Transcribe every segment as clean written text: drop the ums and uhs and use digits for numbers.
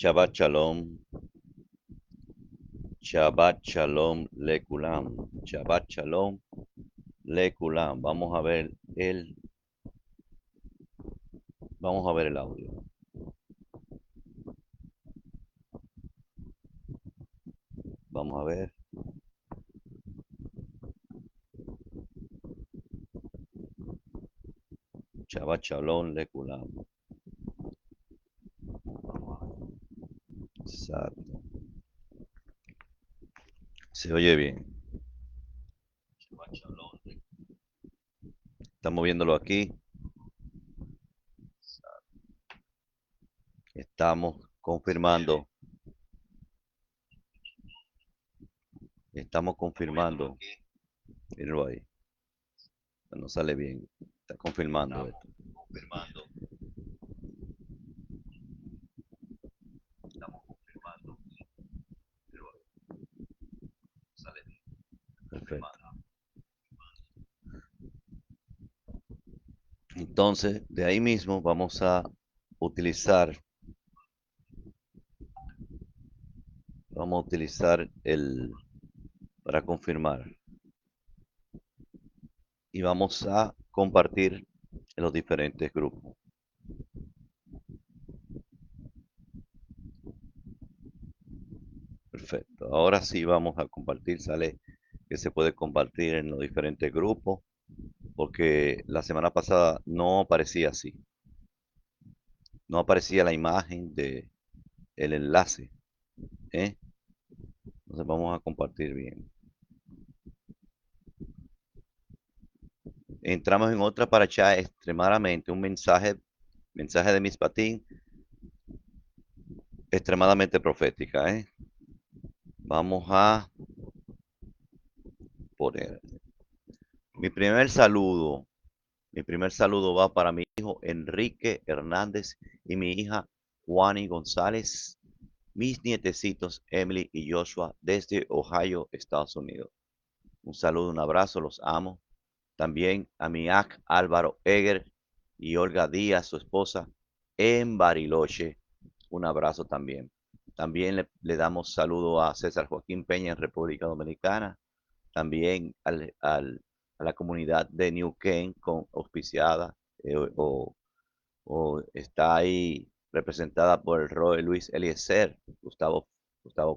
Shabbat Shalom, Shabbat Shalom Lekulam, Shabbat Shalom Lekulam. Vamos a ver el audio. Vamos a ver. Shabbat Shalom Lekulam. Exacto. Se oye bien. Shabbat Shalom. Estamos viéndolo aquí. Estamos confirmando. Estamos confirmando. Míralo ahí. No sale bien. Está confirmando esto. Confirmando. Estamos confirmando. Míralo ahí. Sale bien. Perfecto. Entonces, de ahí mismo vamos a utilizar para confirmar y vamos a compartir en los diferentes grupos. Perfecto. Ahora sí vamos a compartir. Sale que se puede compartir en los diferentes grupos porque la semana pasada no aparecía así. No aparecía la imagen de el enlace. ¿eh? Entonces vamos a compartir bien. Entramos en otra paracha extremadamente, un mensaje de Mishpatim extremadamente profética. Vamos a poner mi primer saludo. Mi primer saludo va para mi hijo Enrique Hernández y mi hija Juani González, mis nietecitos Emily y Joshua desde Ohio, Estados Unidos. Un saludo, un abrazo, los amo. También a mi ac Álvaro Eger y Olga Díaz, su esposa, en Bariloche. Un abrazo también. También le damos saludo a César Joaquín Peña en República Dominicana. También a la comunidad de New Kent con auspiciada o está ahí representada por el Roy Luis Eliezer, Gustavo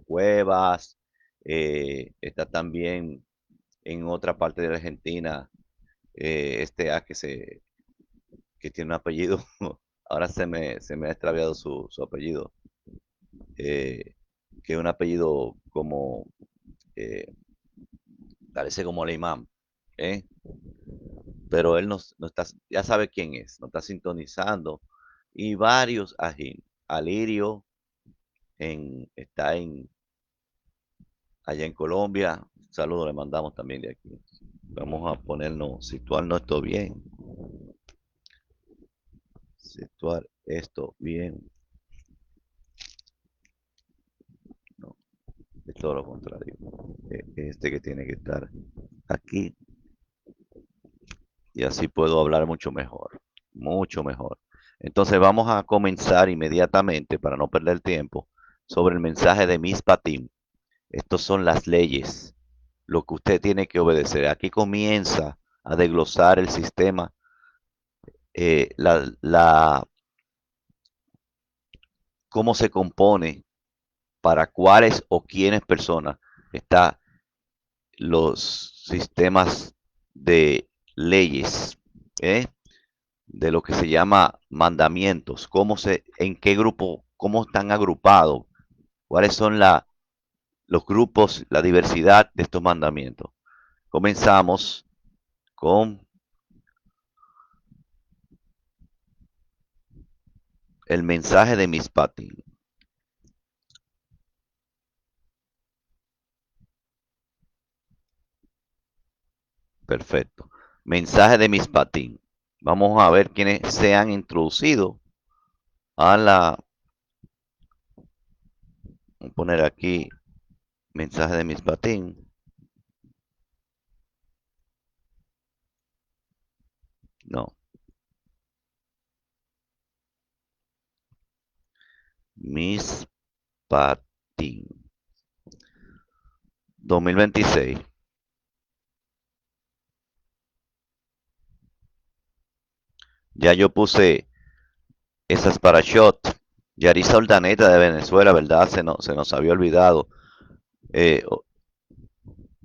Cuevas. Está también en otra parte de la Argentina que tiene un apellido, ahora se me ha extraviado su apellido, eh, que es un apellido como, eh, parece como el imán, ¿eh? Pero él no está, ya sabe quién es, no está sintonizando, y varios ajín. Alirio está allá en Colombia, saludos le mandamos también de aquí. Vamos a situarnos esto bien, situar esto bien. No, es todo lo contrario. Este que tiene que estar aquí y así puedo hablar mucho mejor, mucho mejor. Entonces vamos a comenzar inmediatamente para no perder tiempo sobre el mensaje de Mishpatim. Estas son las leyes, lo que usted tiene que obedecer. Aquí comienza a desglosar el sistema, eh, la, la, cómo se compone, para cuáles o quiénes personas está los sistemas de leyes, ¿eh? De lo que se llama mandamientos, en qué grupo, cómo están agrupados, cuáles son los grupos, la diversidad de estos mandamientos. Comenzamos con el mensaje de Mishpatim. Perfecto. Mensaje de Mishpatim. Vamos a ver quiénes se han introducido a voy a poner aquí mensaje de Mishpatim. No. Patín. 2026. Ya yo puse esas para shot. Yarisa Ordaneta de Venezuela, ¿verdad? Se nos había olvidado. Eh,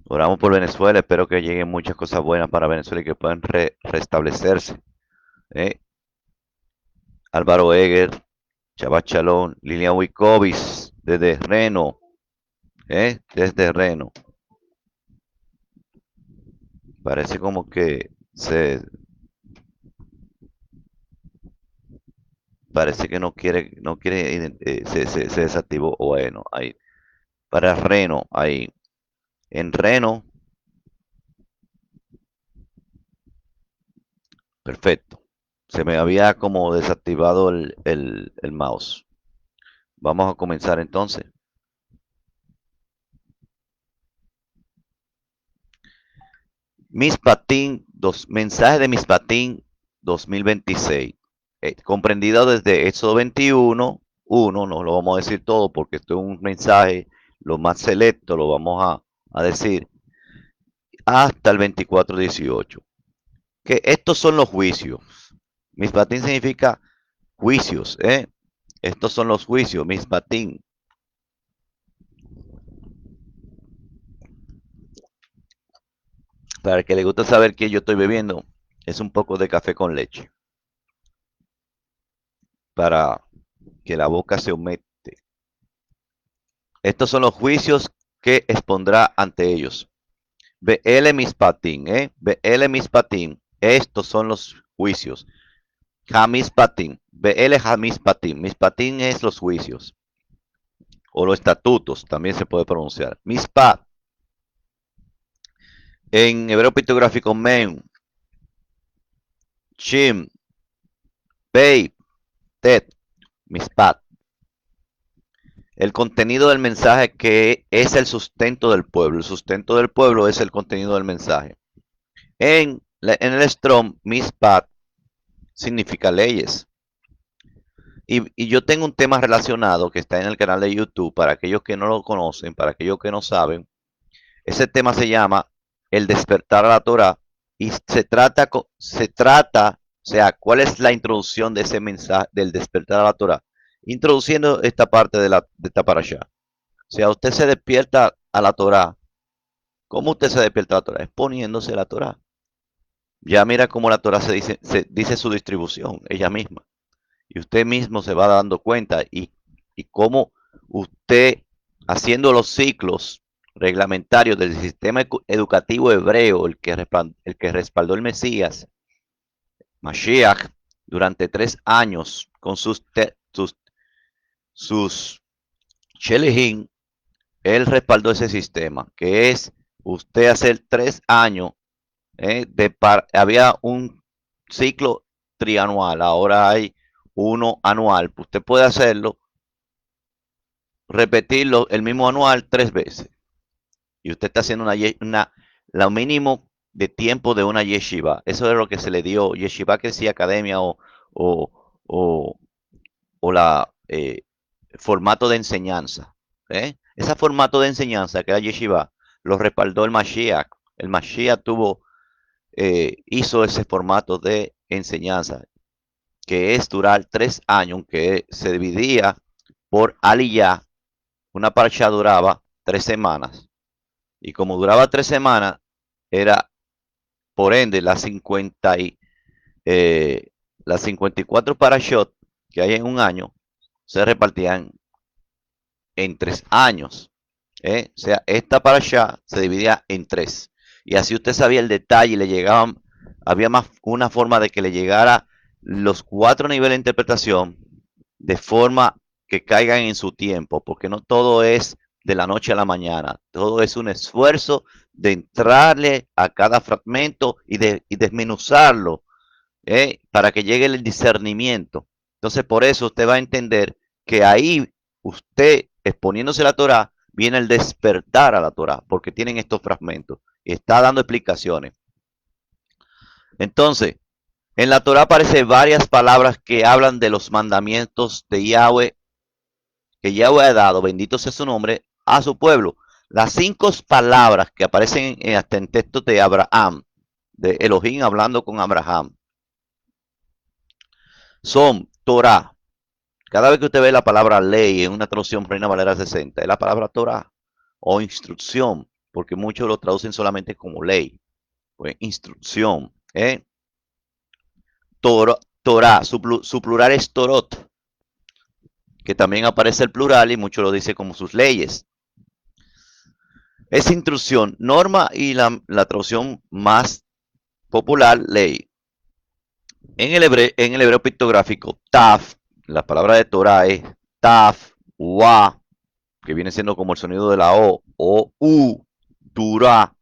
Oramos por Venezuela. Espero que lleguen muchas cosas buenas para Venezuela y que puedan restablecerse. ¿Eh? Álvaro Eger, Chava Chalón, Lilian Wicovis, desde Reno. Desde Reno. Parece como que parece que no quiere, se desactivó. Bueno, ahí, para Reno, ahí, en Reno, perfecto. Se me había como desactivado el mouse. Vamos a comenzar entonces. Mensaje de Miss Patín 2026. Comprendido desde Éxodo 21, 1, no lo vamos a decir todo porque esto es un mensaje, lo más selecto lo vamos a decir, hasta el 24:18. Que estos son los juicios. Mispatín significa juicios, ¿eh? Estos son los juicios, mispatín. Para el que le gusta saber que yo estoy bebiendo, es un poco de café con leche. Para que la boca se humecte. Estos son los juicios que expondrá ante ellos. BL mispatín, ¿eh? BL mispatín. Estos son los juicios. Jamispatín. BL jamispatín. Mispatín es los juicios. O los estatutos, también se puede pronunciar. Mispat. En hebreo pictográfico, men, shim, pei, tet, mispat. El contenido del mensaje que es el sustento del pueblo. El sustento del pueblo es el contenido del mensaje. En el Strong, mispat significa leyes. Y yo tengo un tema relacionado que está en el canal de YouTube para aquellos que no lo conocen, para aquellos que no saben. Ese tema se llama El despertar a la Torah y o sea, ¿cuál es la introducción de ese mensaje del despertar a la Torah? Introduciendo esta parte de esta parasha. O sea, usted se despierta a la Torah. ¿Cómo usted se despierta a la Torah? Es poniéndose la Torah. Ya mira cómo la Torah se dice su distribución, ella misma. Y usted mismo se va dando cuenta y cómo usted, haciendo los ciclos reglamentarios del sistema educativo hebreo, el que respaldó el Mesías, Mashiach, durante 3 años con sus Shelihim, él respaldó ese sistema, que es usted hacer 3 años, había un ciclo trianual, ahora hay uno anual, usted puede hacerlo, repetirlo, el mismo anual 3 veces, y usted está haciendo lo mínimo de tiempo de una yeshiva, eso es lo que se le dio, yeshiva que decía academia o, o, o la formato de enseñanza. Ese formato de enseñanza que era yeshiva lo respaldó el Mashiach. El Mashiach hizo ese formato de enseñanza que es durar 3 años, que se dividía por aliyah. Una parcha duraba 3 semanas y como duraba 3 semanas era por ende las 54 parashot que hay en un año se repartían en 3 años. O sea, esta parasha se dividía en 3. Y así usted sabía el detalle y le llegaban, había más una forma de que le llegara los 4 niveles de interpretación de forma que caigan en su tiempo, porque no todo es de la noche a la mañana, todo es un esfuerzo de entrarle a cada fragmento y desmenuzarlo, para que llegue el discernimiento. Entonces, por eso usted va a entender que ahí usted, exponiéndose la Torah, viene el despertar a la Torah, porque tienen estos fragmentos y está dando explicaciones. Entonces, en la Torah aparecen varias palabras que hablan de los mandamientos de Yahweh que Yahweh ha dado, bendito sea su nombre, a su pueblo. Las 5 palabras que aparecen hasta en textos de Abraham, de Elohim hablando con Abraham, son Torah. Cada vez que usted ve la palabra ley en una traducción Reina Valera 60, es la palabra Torah o instrucción, porque muchos lo traducen solamente como ley, pues instrucción. Torah, su plural es Torot, que también aparece el plural y muchos lo dicen como sus leyes. Es instrucción, norma y la traducción más popular, ley. En el hebreo pictográfico, taf, la palabra de Torah es taf, wa, que viene siendo como el sonido de la o u, Torah,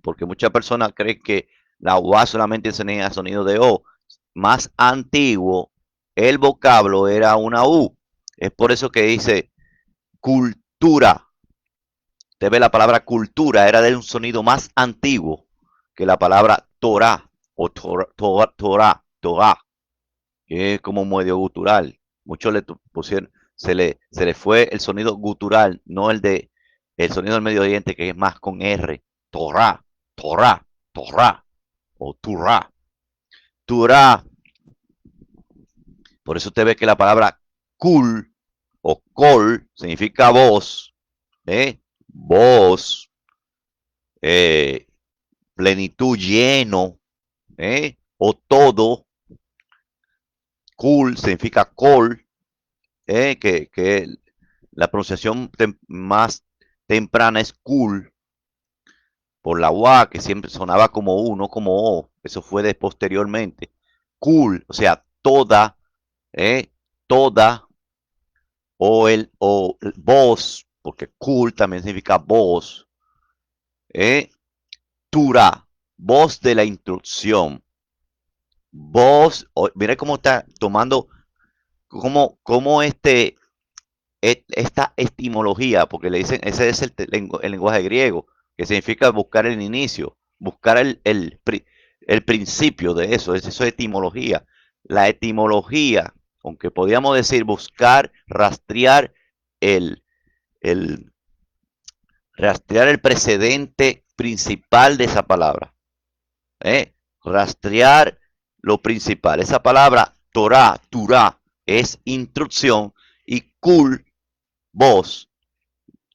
porque muchas personas creen que la wa solamente tenía sonido de o. Más antiguo, el vocablo era una u. Es por eso que dice cultura. Usted ve la palabra cultura, era de un sonido más antiguo que la palabra Torah o Torah, que es como medio gutural. Muchos le pusieron, se le fue el sonido gutural, no el sonido del Medio Oriente, que es más con R. Torah, Torah, Torah o Torah. Torah. Por eso usted ve que la palabra kul o kol significa voz, voz, plenitud, lleno, o todo. Kul significa kol, que la pronunciación más temprana es kul, por la wa, que siempre sonaba como u, no como o. Eso fue de posteriormente. Kul, o sea, toda, toda, o voz, porque kul también significa voz. Tura, voz de la instrucción. Voz, mire cómo está tomando, cómo esta etimología, porque le dicen, ese es el lenguaje griego, que significa buscar el inicio, buscar el principio de eso, eso es etimología. La etimología, aunque podríamos decir buscar, el, el, rastrear el precedente principal de esa palabra. Rastrear lo principal. Esa palabra Torah, Turah, es instrucción y kul, voz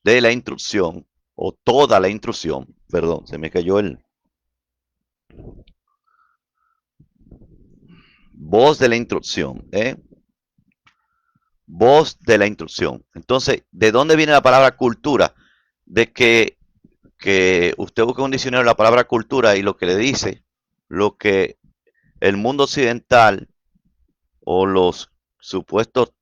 de la instrucción o toda la instrucción. Perdón, se me cayó el voz de la instrucción. Voz de la instrucción. Entonces, ¿de dónde viene la palabra cultura? De que usted busca un diccionario de la palabra cultura y lo que le dice, lo que el mundo occidental o los supuestos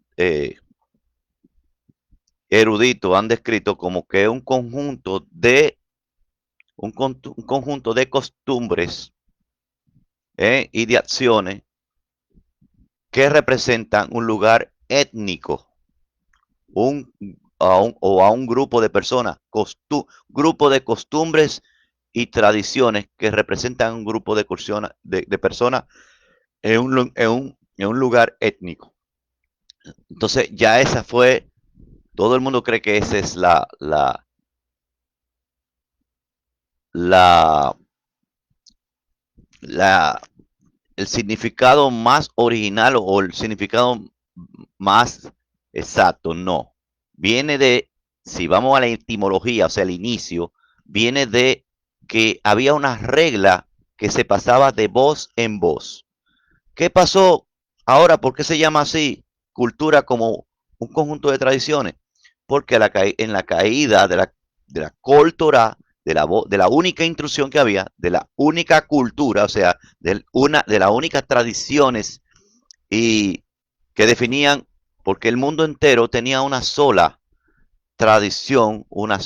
eruditos han descrito como que es un conjunto de costumbres y de acciones que representan un lugar étnico, o a un grupo de personas, grupo de costumbres y tradiciones que representan un grupo de personas en un lugar étnico. Entonces ya esa fue, todo el mundo cree que esa es la, la, el significado más original o el significado más exacto. No. Viene de, si vamos a la etimología, o sea, el inicio, viene de que había una regla que se pasaba de voz en voz. ¿Qué pasó ahora? ¿Por qué se llama así? Cultura como un conjunto de tradiciones. Porque en la caída de la Kol Torah, de la única instrucción que había, de la única cultura, o sea, de las únicas tradiciones y que definían, porque el mundo entero tenía una sola tradición, una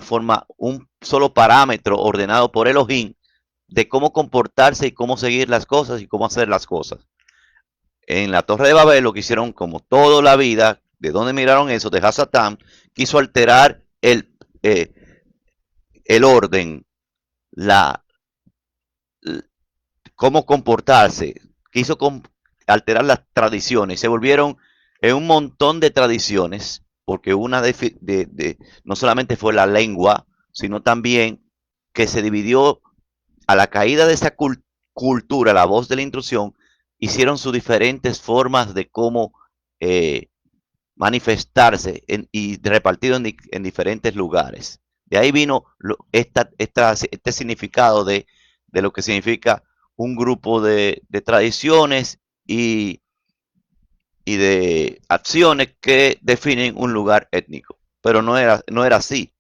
forma, un solo parámetro ordenado por Elohim de cómo comportarse y cómo seguir las cosas y cómo hacer las cosas. En la Torre de Babel lo que hicieron como toda la vida, de donde miraron eso, de Hasatán, quiso alterar el orden, la, cómo comportarse, quiso alterar las tradiciones, se volvieron en un montón de tradiciones, porque no solamente fue la lengua, sino también que se dividió a la caída de esa cultura, la voz de la intrusión, hicieron sus diferentes formas de cómo eh, manifestarse y repartido en diferentes lugares. De ahí vino este significado de lo que significa un grupo de tradiciones y, y de acciones que definen un lugar étnico. Pero no era así.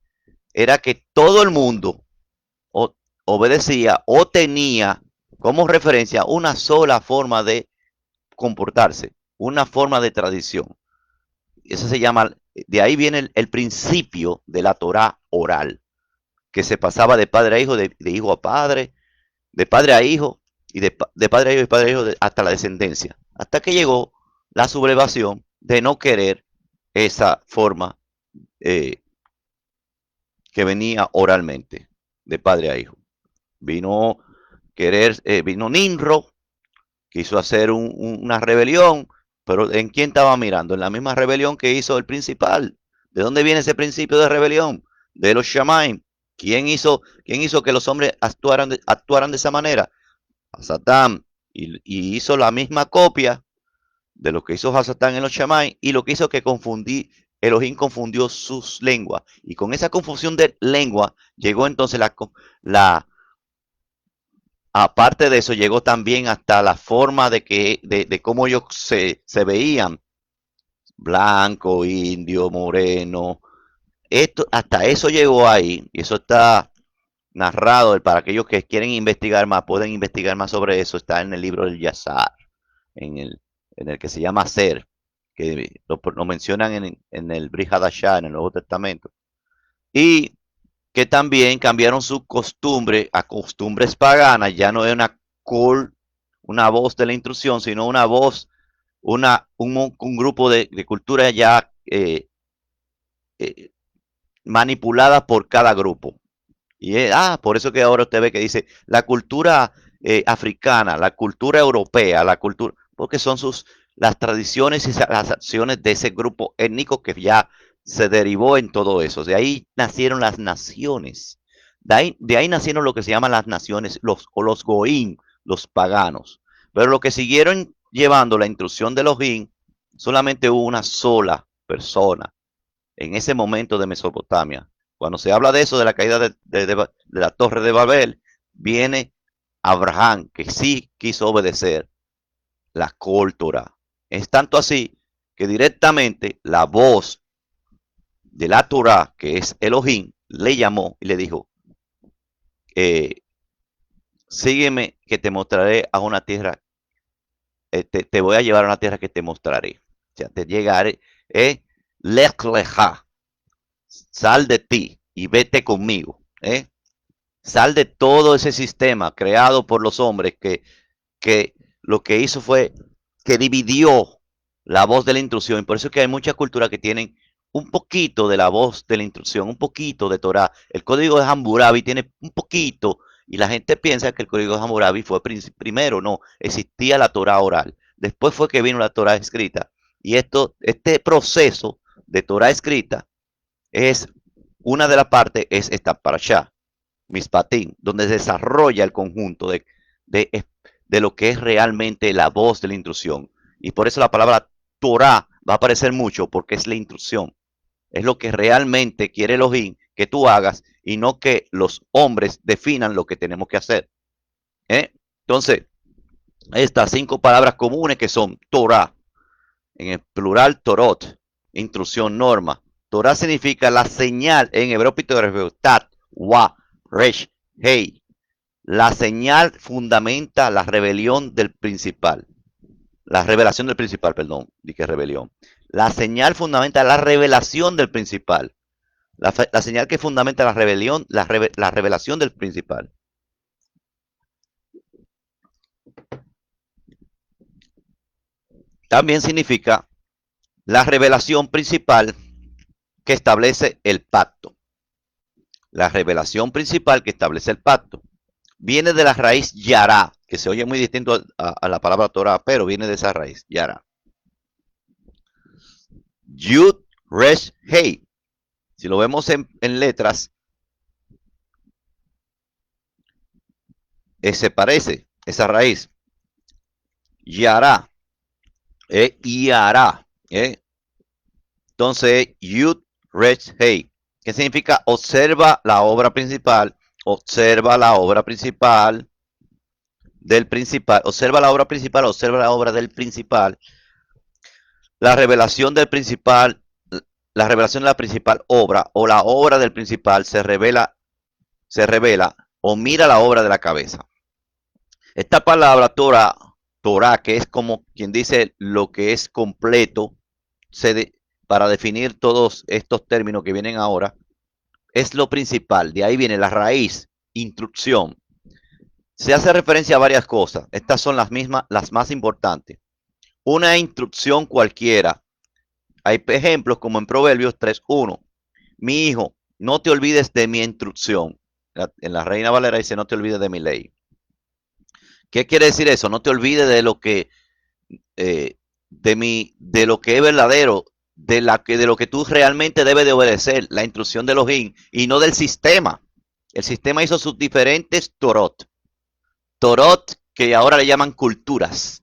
Era que todo el mundo o, obedecía o tenía como referencia una sola forma de comportarse, una forma de tradición. Eso se llama, de ahí viene el principio de la Torah oral, que se pasaba de padre a hijo, de hijo a padre, de padre a hijo, y de padre a hijo y padre a hijo hasta la descendencia. Hasta que llegó la sublevación de no querer esa forma eh, que venía oralmente, de padre a hijo. Vino vino Ninro, quiso hacer una rebelión, pero ¿en quién estaba mirando? En la misma rebelión que hizo el principal. ¿De dónde viene ese principio de rebelión? De los Shamaim. Quién hizo que los hombres actuaran de esa manera? A Satán. Y hizo la misma copia de lo que hizo Hasatán en los Shamaim y lo que hizo que Elohim confundió sus lenguas. Y con esa confusión de lengua llegó entonces la aparte de eso, llegó también hasta la forma de cómo ellos se veían, blanco, indio, moreno. Hasta eso llegó ahí, y eso está narrado para aquellos que quieren investigar más, pueden investigar más sobre eso, está en el libro del Yazar, en el, en el que se llama Ser, que lo mencionan en el Brit Hadashah, en el Nuevo Testamento. Y que también cambiaron su costumbre a costumbres paganas, ya no es una voz de la intrusión, sino una voz, un grupo de cultura ya eh, manipulada por cada grupo. Por eso que ahora usted ve que dice la cultura africana, la cultura europea, porque son las tradiciones y las acciones de ese grupo étnico que ya se derivó en todo eso. De ahí nacieron las naciones. De ahí nacieron lo que se llaman las naciones, los goín, los paganos. Pero lo que siguieron llevando la intrusión de los goín, solamente hubo una sola persona en ese momento de Mesopotamia. Cuando se habla de eso, de la caída de la torre de Babel, viene Abraham, que sí quiso obedecer la Torah. Es tanto así que directamente la voz de la Torah, que es Elohim, le llamó y le dijo, eh, sígueme que te mostraré a una tierra, te voy a llevar a una tierra que te mostraré. O sea, te llegaré, lech lecha, sal de ti y vete conmigo. Sal de todo ese sistema creado por los hombres que lo que hizo fue que dividió la voz de la intrusión. Y por eso es que hay muchas culturas que tienen un poquito de la voz de la intrusión, un poquito de Torah. El código de Hammurabi tiene un poquito, y la gente piensa que el código de Hammurabi fue primero. No, existía la Torah oral. Después fue que vino la Torah escrita. Y este proceso de Torah escrita es una de las partes, es esta parashá, Mishpatim, donde se desarrolla el conjunto de, de lo que es realmente la voz de la intrusión. Y por eso la palabra Torah va a aparecer mucho, porque es la intrusión. Es lo que realmente quiere Elohim que tú hagas y no que los hombres definan lo que tenemos que hacer. Entonces, estas 5 palabras comunes que son Torah, en el plural Torot, intrusión, norma. Torah significa la señal en hebreo pictográfico, tat, wa, resh, hey. La señal fundamenta la rebelión del principal. La revelación del principal, perdón, dije rebelión. La señal fundamenta la revelación del principal. La señal que fundamenta la rebelión, la revelación del principal. También significa la revelación principal que establece el pacto. La revelación principal que establece el pacto. Viene de la raíz yara, que se oye muy distinto a la palabra Torah, pero viene de esa raíz, yara. Yud, Resh, Hey. Si lo vemos en letras, se parece esa raíz. Yará, Yará. Entonces, Yud, Resh, Hey. ¿Qué significa? Observa la obra principal. Observa la obra principal del principal. Observa la obra principal. Observa la obra del principal. La revelación del principal. La revelación de la principal obra o la obra del principal se revela o mira la obra de la cabeza. Esta palabra Torah, Torah, que es como quien dice lo que es completo, para definir todos estos términos que vienen ahora, es lo principal. De ahí viene la raíz, instrucción. Se hace referencia a varias cosas. Estas son las mismas, las más importantes. Una instrucción cualquiera. Hay ejemplos como en Proverbios 3:1. Mi hijo, no te olvides de mi instrucción. En la Reina Valera dice, no te olvides de mi ley. ¿Qué quiere decir eso? No te olvides de lo que, de lo que es verdadero, de lo que tú realmente debes de obedecer, la instrucción de Elohim y no del sistema. El sistema hizo sus diferentes Torot. Torot que ahora le llaman culturas.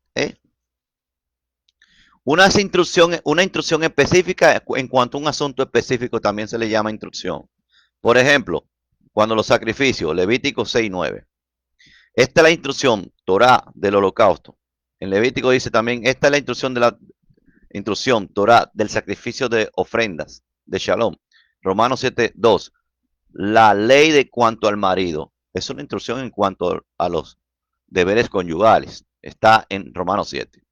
Una instrucción específica en cuanto a un asunto específico también se le llama instrucción. Por ejemplo, cuando los sacrificios, Levítico 6:9. Esta es la instrucción, Torah del holocausto. En Levítico dice también, esta es la instrucción, Torah del sacrificio de ofrendas, de Shalom. Romanos 7:2. La ley de cuanto al marido. Es una instrucción en cuanto a los deberes conyugales. Está en Romanos 7.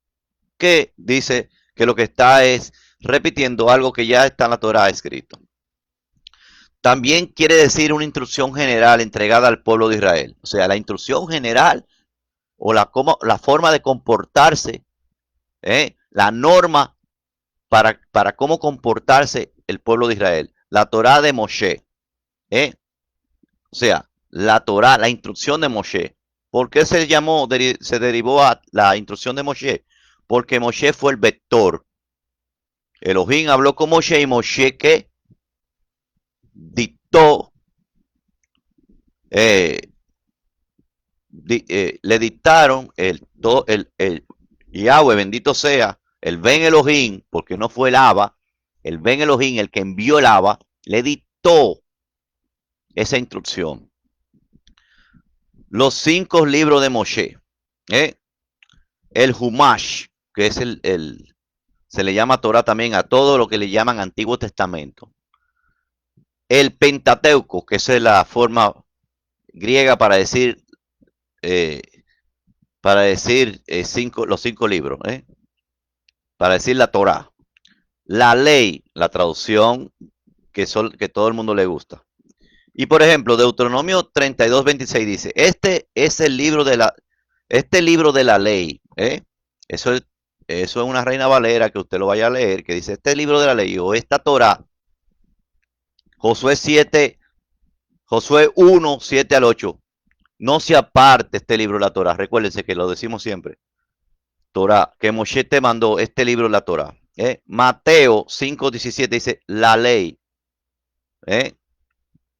Que dice que lo que está es repitiendo algo que ya está en la Torah escrito. También quiere decir una instrucción general entregada al pueblo de Israel. O sea, la instrucción general o la forma de comportarse, la norma para cómo comportarse el pueblo de Israel. La Torah de Moshe. O sea, la Torah, la instrucción de Moshe. ¿Por qué se derivó a la instrucción de Moshe? Porque Moshe fue el vector. Elohim habló con Moshe y Moshe que dictó, le dictaron el Yahweh, bendito sea, el Ben Elohim, porque no fue el Abba, el Ben Elohim, el que envió el Abba, le dictó esa instrucción. Los 5 libros de Moshe, el Humash, que es se le llama Torah también a todo lo que le llaman Antiguo Testamento. El Pentateuco, que es la forma griega para decir los 5 libros, para decir la Torah. La ley, la traducción que todo el mundo le gusta. Y por ejemplo, Deuteronomio 32:26 dice, este es el libro de la ley. Eso es una Reina Valera que usted lo vaya a leer, que dice, este libro de la ley o esta Torah. Josué 1:7-8. No se aparte este libro de la Torah. Recuérdense que lo decimos siempre. Torah, que Moshe te mandó este libro de la Torah. Mateo 5:17 dice, la ley.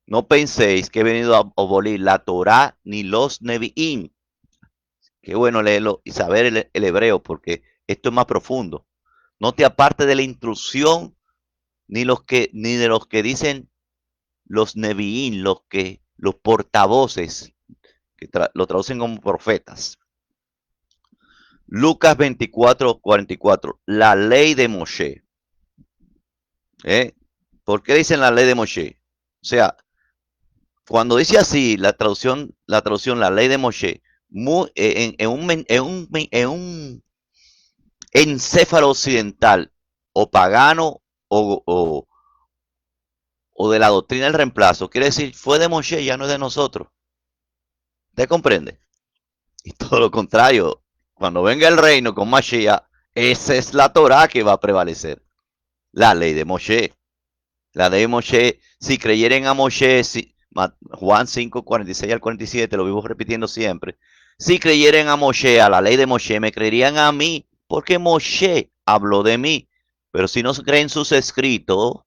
No penséis que he venido a abolir la Torah ni los Nevi'im. Qué bueno leerlo y saber el hebreo porque esto es más profundo. No te apartes de la instrucción ni de los que dicen los Nevi'im, los portavoces, que lo traducen como profetas. Lucas 24:44, la ley de Moshe. ¿Por qué dicen la ley de Moshe? O sea, cuando dice así, la traducción, la ley de Moshe, en un encéfalo occidental o pagano o de la doctrina del reemplazo, quiere decir, fue de Moshe, ya no es de nosotros. ¿Usted comprende? Y todo lo contrario, cuando venga el reino con Mashiach, esa es la Torah que va a prevalecer. La ley de Moshe. La ley de Moshe, si creyeren a Moshe, Juan 5:46-47, lo vivo repitiendo siempre. Si creyeren a Moshe, a la ley de Moshe, me creerían a mí, porque Moshe habló de mí. Pero si no creen sus escritos,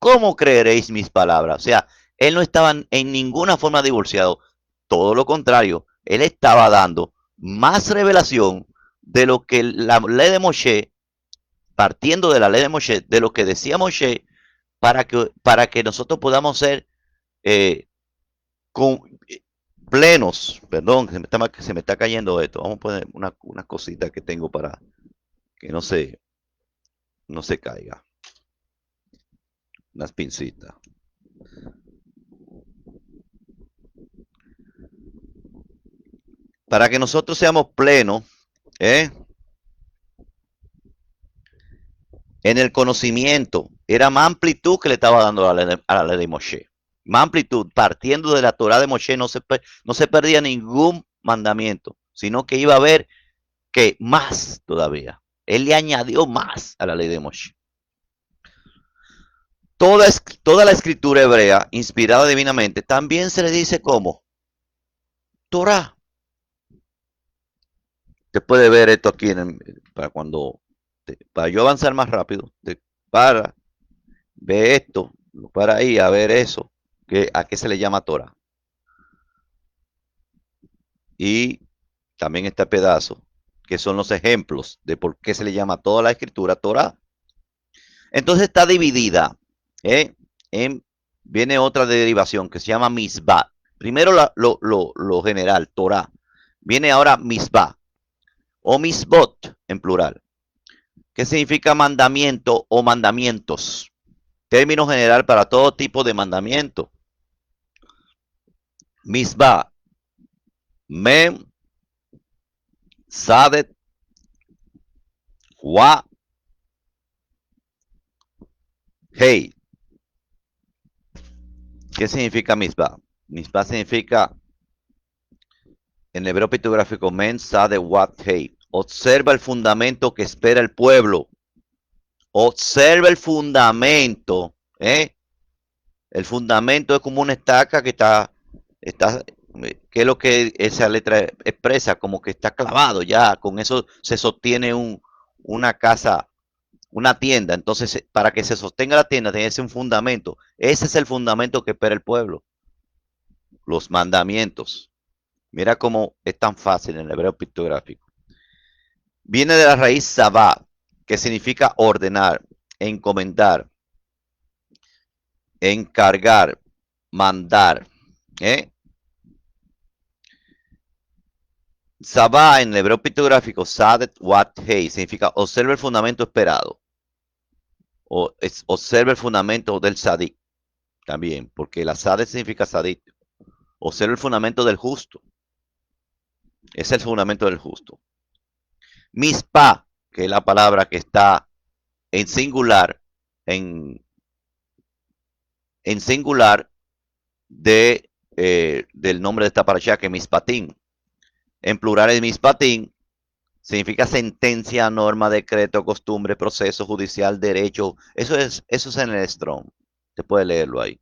¿cómo creeréis mis palabras? O sea, él no estaba en ninguna forma divorciado. Todo lo contrario, él estaba dando más revelación de lo que la ley de Moshe, partiendo de la ley de Moshe, de lo que decía Moshe, para que nosotros podamos ser eh, con, plenos. Perdón, se me está cayendo esto. Vamos a poner una cosita que tengo para que no se caiga. Unas pincitas. Para que nosotros seamos plenos, ¿eh? En el conocimiento. Era más amplitud que le estaba dando a la ley de Moshe. Más amplitud. Partiendo de la Torah de Moshe no se perdía ningún mandamiento, sino que iba a haber que más todavía. Él le añadió más a la ley de Moshe. Toda la escritura hebrea, inspirada divinamente, también se le dice como Torah. Usted puede ver esto aquí para yo avanzar más rápido, para ver esto, para ahí a ver eso, a qué se le llama Torah. Y también este pedazo, que son los ejemplos de por qué se le llama toda la escritura Torah. Entonces está dividida. ¿eh? Viene otra derivación que se llama misbah. Primero lo general, Torah. Viene ahora misbah o misbot en plural, que significa mandamiento o mandamientos. Término general para todo tipo de mandamiento. Misbah, mem, sadet, wa, hey. ¿Qué significa misbah? Misbah significa en hebreo pictográfico men, sadet, wa, hey. Observa el fundamento que espera el pueblo. Observa el fundamento. El fundamento es como una estaca que que es lo que esa letra expresa, como que está clavado ya. Con eso se sostiene una casa, una tienda. Entonces, para que se sostenga la tienda, tiene que ser un fundamento. Ese es el fundamento que espera el pueblo. Los mandamientos. Mira cómo es tan fácil en el hebreo pictográfico. Viene de la raíz sabá, que significa ordenar, encomendar, encargar, mandar. Sabá en el hebreo pictográfico, Sadet Wat Hei, significa observa el fundamento esperado. Observa el fundamento del Sadik también, porque la Sadet significa Sadik. Observa el fundamento del justo. Es el fundamento del justo. Mispa, que es la palabra que está en singular, en singular del nombre de esta parasha, que Mispatín. En plural es Mispatín, significa sentencia, norma, decreto, costumbre, proceso judicial, derecho. Eso es en el Strong. Te puede leerlo ahí.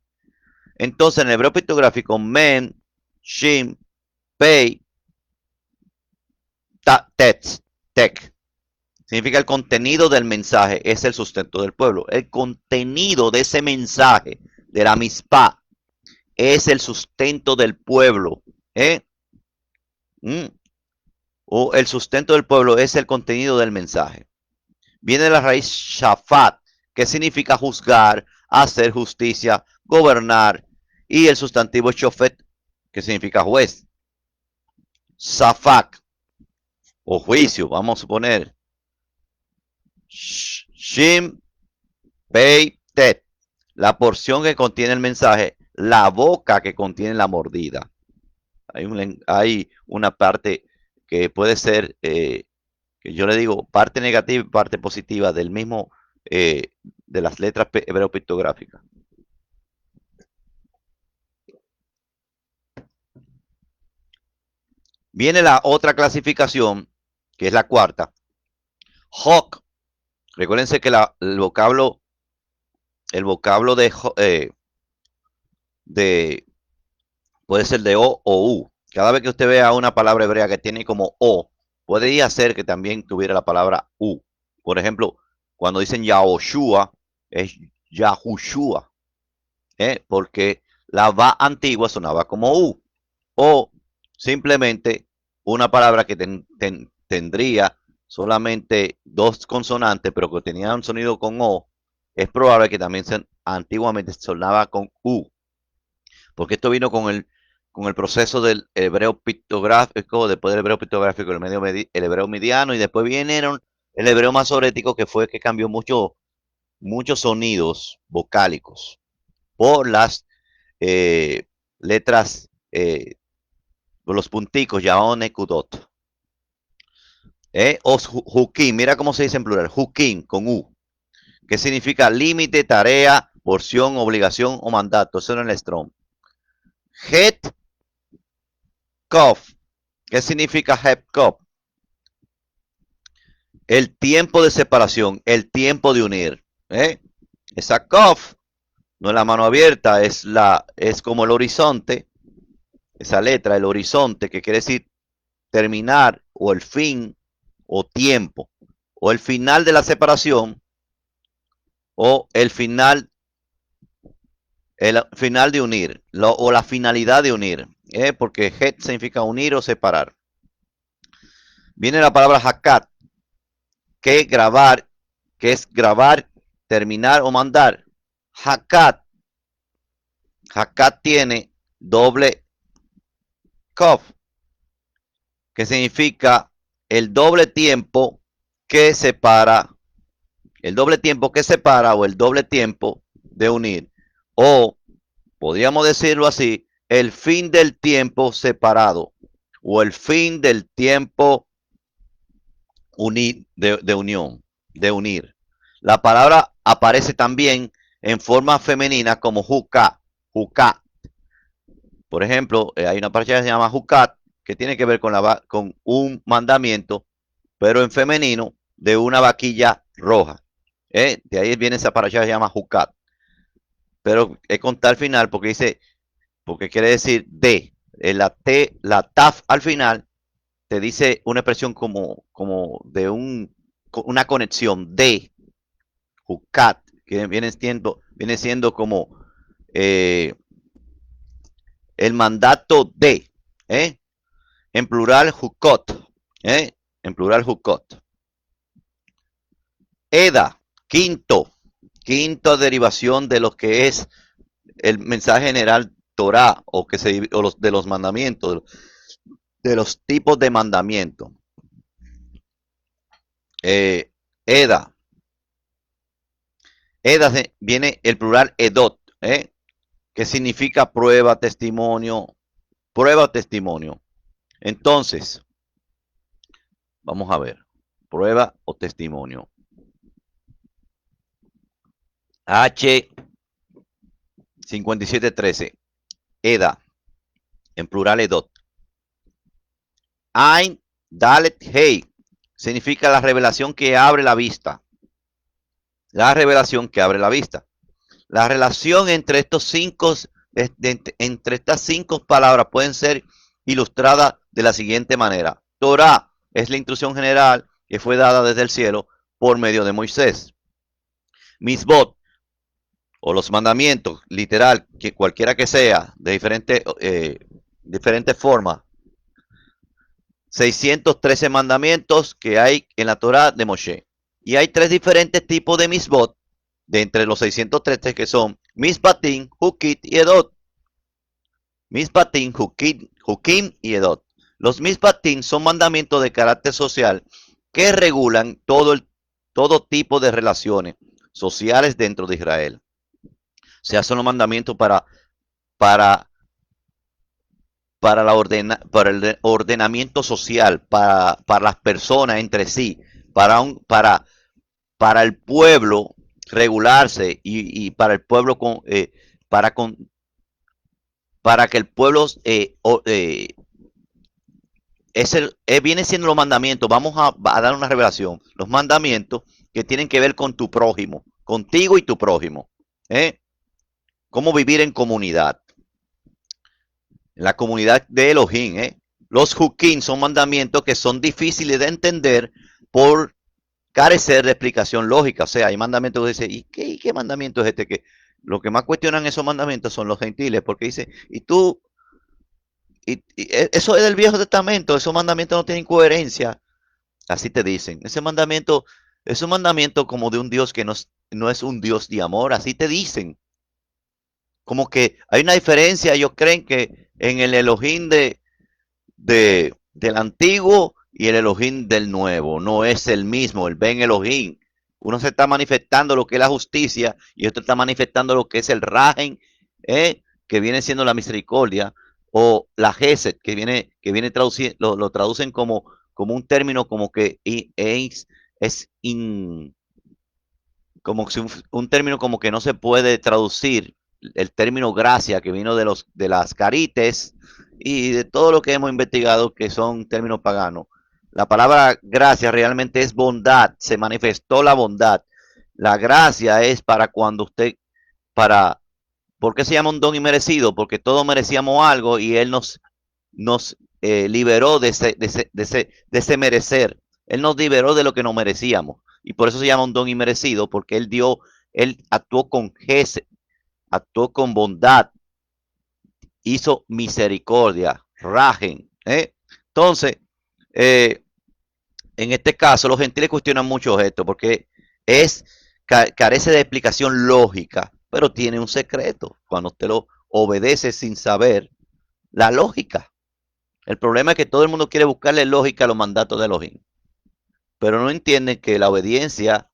Entonces, en el hebreo pictográfico, men, shim, pei, tek, significa el contenido del mensaje, es el sustento del pueblo. El contenido de ese mensaje, de la mispa, es el sustento del pueblo. O el sustento del pueblo es el contenido del mensaje. Viene de la raíz shafat, que significa juzgar, hacer justicia, gobernar, y el sustantivo shofet, que significa juez. Safak, o juicio, vamos a suponer. Shim, pei, tet, la porción que contiene el mensaje, la boca que contiene la mordida. Hay una parte que puede ser, que yo le digo, parte negativa y parte positiva del mismo, de las letras hebreo pictográficas. Viene la otra clasificación, que es la cuarta. Hok. Recuérdense que el vocablo puede ser de O o U. Cada vez que usted vea una palabra hebrea que tiene como O, podría ser que también tuviera la palabra U. Por ejemplo, Cuando dicen Yahoshua, es Yahushua, porque la va antigua sonaba como U. O simplemente una palabra que tendría solamente dos consonantes, pero que tenía un sonido con O, es probable que también antiguamente sonaba con U, porque esto vino con el proceso del hebreo pictográfico, después del hebreo pictográfico, el hebreo mediano, y después vinieron el hebreo masorético, que fue que cambió muchos sonidos vocálicos por las letras, por los punticos llamados nekudot. O hukim, mira cómo se dice en plural, hukim con U, que significa límite, tarea, porción, obligación o mandato. Eso en el Strong. Het Kof, ¿qué significa Het Kof? El tiempo de separación, el tiempo de unir. Esa Kof no es la mano abierta, es como el horizonte, esa letra, el horizonte, que quiere decir terminar o el fin o tiempo, o el final de la separación, o el final de unir, o la finalidad de unir, porque het significa unir o separar. Viene la palabra hakat, que es grabar, terminar o mandar. Hakat tiene doble kof, que significa el doble tiempo que separa, o el doble tiempo de unir, o podríamos decirlo así, el fin del tiempo separado, o el fin del tiempo de unión, de unir. La palabra aparece también en forma femenina como jucat. Por ejemplo, hay una parasha que se llama jucat, que tiene que ver con un mandamiento, pero en femenino, de una vaquilla roja. De ahí viene esa parasha que se llama jucat. Pero es con tal final porque quiere decir de. La taf al final te dice una expresión como de una conexión de jucat, que viene siendo como eh, el mandato de, ¿eh? En plural jukot, en plural jukot. Eda, quinto derivación de lo que es el mensaje general Torah, de los mandamientos, de los tipos de mandamiento. Eda. Eda viene el plural edot, que significa prueba, testimonio. Entonces, vamos a ver, prueba o testimonio. H5713, Eda, en plural edot. Ain Dalet Hei, significa la revelación que abre la vista. La revelación que abre la vista. La relación entre entre estas 5 palabras pueden ser ilustradas de la siguiente manera. Torah es la instrucción general que fue dada desde el cielo por medio de Moisés. Misbot, o los mandamientos, literal, que cualquiera que sea, de diferentes formas. 613 mandamientos que hay en la Torah de Moshe. Y hay 3 diferentes tipos de misbot, de entre los 613, que son mispatim, hukit y edot. Mispatim, hukim y edot. Los mispatim son mandamientos de carácter social que regulan todo tipo de relaciones sociales dentro de Israel. Se hacen los mandamientos para el ordenamiento social, para las personas entre sí, para el pueblo regularse y para el pueblo para que el pueblo viene siendo los mandamientos. Vamos a dar una revelación. Los mandamientos que tienen que ver con tu prójimo, contigo y tu prójimo. Cómo vivir en comunidad. En la comunidad de Elohim. Los hukim son mandamientos que son difíciles de entender por carecer de explicación lógica. O sea, hay mandamientos que dicen, ¿y qué mandamiento es este? Que lo que más cuestionan esos mandamientos son los gentiles, porque dice, eso es del Viejo Testamento, esos mandamientos no tienen coherencia. Así te dicen. Ese mandamiento es un mandamiento como de un Dios que no es un Dios de amor. Así te dicen. Como que hay una diferencia. Ellos creen que en el Elohim del antiguo y el Elohim del nuevo no es el mismo, el Ben Elohim. Uno se está manifestando lo que es la justicia y otro está manifestando lo que es el Rajen, que viene siendo la misericordia, o la Gesed, que viene traduciendo, lo traducen como un término como que es como si un término como que no se puede traducir, el término gracia que vino de las carites y de todo lo que hemos investigado que son términos paganos. La palabra gracia realmente es bondad, se manifestó la bondad. La gracia es para cuando para, ¿por qué se llama un don inmerecido? Porque todos merecíamos algo y Él nos liberó de ese merecer. Él nos liberó de lo que nos merecíamos. Y por eso se llama un don inmerecido, porque Él actuó con gesed, actuó con bondad, hizo misericordia, rajen. Entonces, eh, en este caso, los gentiles cuestionan mucho esto, porque carece de explicación lógica, pero tiene un secreto. Cuando usted lo obedece sin saber la lógica. El problema es que todo el mundo quiere buscarle lógica a los mandatos de Elohim, pero no entienden que la obediencia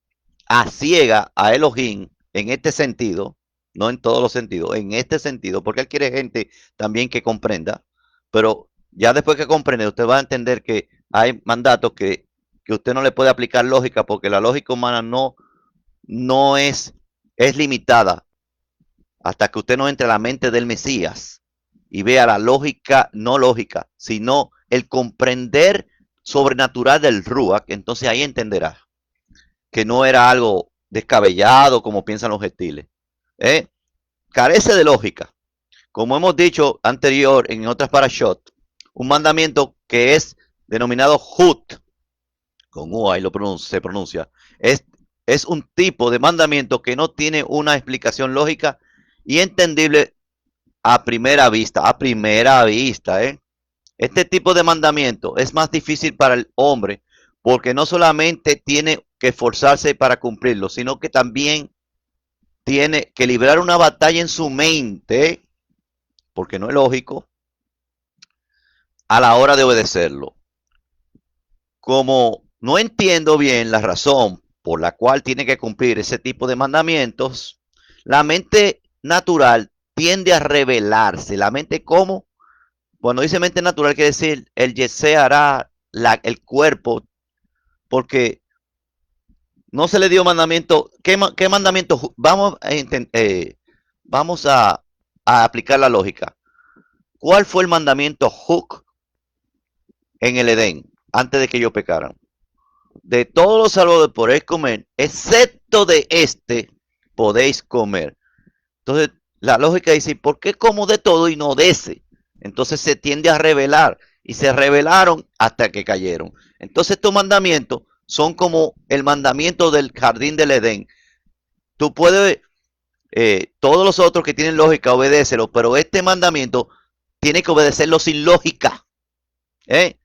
a ciega a Elohim en este sentido, no en todos los sentidos, en este sentido, porque él quiere gente también que comprenda, pero ya después que comprende, usted va a entender que hay mandatos que usted no le puede aplicar lógica, porque la lógica humana no es limitada hasta que usted no entre a la mente del Mesías y vea la lógica, no lógica, sino el comprender sobrenatural del Ruach, entonces ahí entenderá que no era algo descabellado como piensan los gentiles. ¿eh? Carece de lógica. Como hemos dicho anterior en otras parashot, un mandamiento que es denominado Hut, con U ahí se pronuncia, es un tipo de mandamiento que no tiene una explicación lógica y entendible a primera vista, ¿eh? Este tipo de mandamiento es más difícil para el hombre porque no solamente tiene que esforzarse para cumplirlo, sino que también tiene que librar una batalla en su mente, porque no es lógico, a la hora de obedecerlo. Como no entiendo bien la razón por la cual tiene que cumplir ese tipo de mandamientos, la mente natural tiende a rebelarse. La mente, ¿cómo? Cuando dice mente natural, quiere decir el yesé hará el cuerpo, porque no se le dio mandamiento. ¿Qué mandamiento? Vamos a aplicar la lógica. ¿Cuál fue el mandamiento Huk en el Edén antes de que ellos pecaran? De todos los árboles podéis comer, excepto de este podéis comer. Entonces, la lógica dice, ¿por qué como de todo y no de ese? Entonces se tiende a rebelar y se rebelaron hasta que cayeron. Entonces estos mandamientos son como el mandamiento del jardín del Edén. Tú puedes, todos los otros que tienen lógica, obedécelo, pero este mandamiento tiene que obedecerlo sin lógica. ¿eh?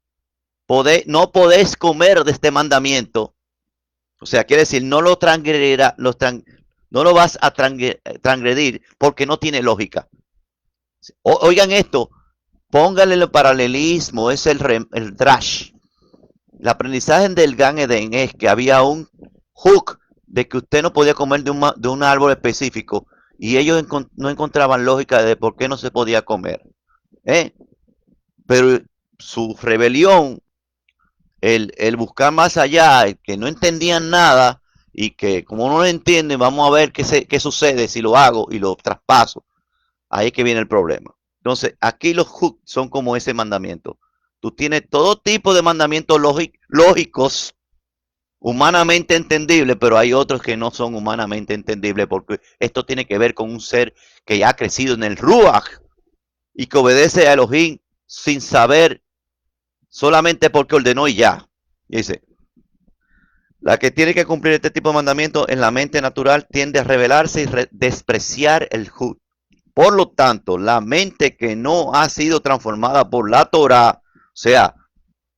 No podés comer de este mandamiento. O sea, quiere decir, no lo transgredirá, no lo vas a transgredir porque no tiene lógica. Oigan esto, pónganle el paralelismo, es el drash. El aprendizaje del Gan Eden es que había un hook de que usted no podía comer de un árbol específico y ellos no encontraban lógica de por qué no se podía comer. Pero su rebelión, el buscar más allá, el que no entendían nada y que como no lo entienden, vamos a ver qué sucede si lo hago y lo traspaso. Ahí es que viene el problema. Entonces, aquí los hooks son como ese mandamiento. Tú tienes todo tipo de mandamientos lógicos, humanamente entendibles, pero hay otros que no son humanamente entendibles porque esto tiene que ver con un ser que ya ha crecido en el Ruach y que obedece a Elohim sin saber, solamente porque ordenó y ya. Y dice, La que tiene que cumplir este tipo de mandamiento en la mente natural tiende a rebelarse y despreciar el Hut. Por lo tanto, la mente que no ha sido transformada por la Torah, o sea,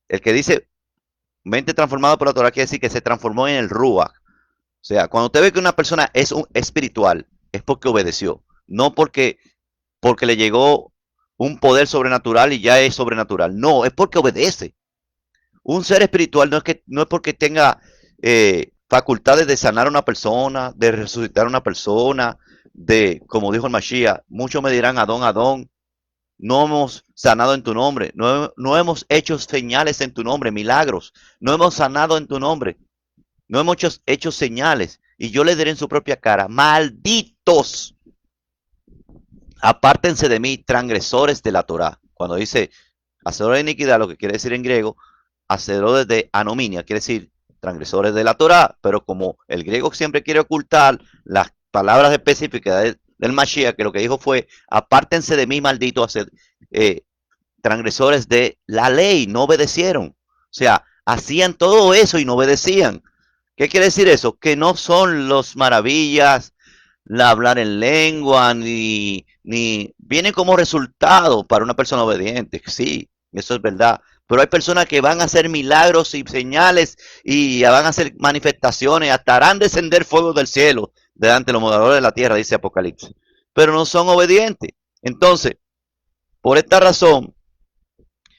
el que dice mente transformada por la Torah quiere decir que se transformó en el Ruach. O sea, cuando usted ve que una persona es un espiritual, es porque obedeció, no porque le llegó un poder sobrenatural y ya es sobrenatural. No, es porque obedece. Un ser espiritual no es porque tenga facultades de sanar a una persona, de resucitar a una persona, como dijo el Mashiach, muchos me dirán Adón, Adón, no hemos sanado en tu nombre, no hemos hecho señales en tu nombre, milagros, no hemos sanado en tu nombre, no hemos hecho señales. Y yo le diré en su propia cara, malditos, apártense de mí, transgresores de la Torah. Cuando dice hacedores de iniquidad, lo que quiere decir en griego, hacedores de anominia, quiere decir transgresores de la Torah, pero como el griego siempre quiere ocultar las palabras específicas del Mashiach, que lo que dijo fue, apártense de mí, maldito, transgresores de la ley, no obedecieron. O sea, hacían todo eso y no obedecían. ¿Qué quiere decir eso? Que no son los maravillas, la hablar en lengua, ni viene como resultado para una persona obediente. Sí, eso es verdad. Pero hay personas que van a hacer milagros y señales y van a hacer manifestaciones, hasta harán descender fuego del cielo delante de los moradores de la tierra, dice Apocalipsis. Pero no son obedientes. Entonces, por esta razón,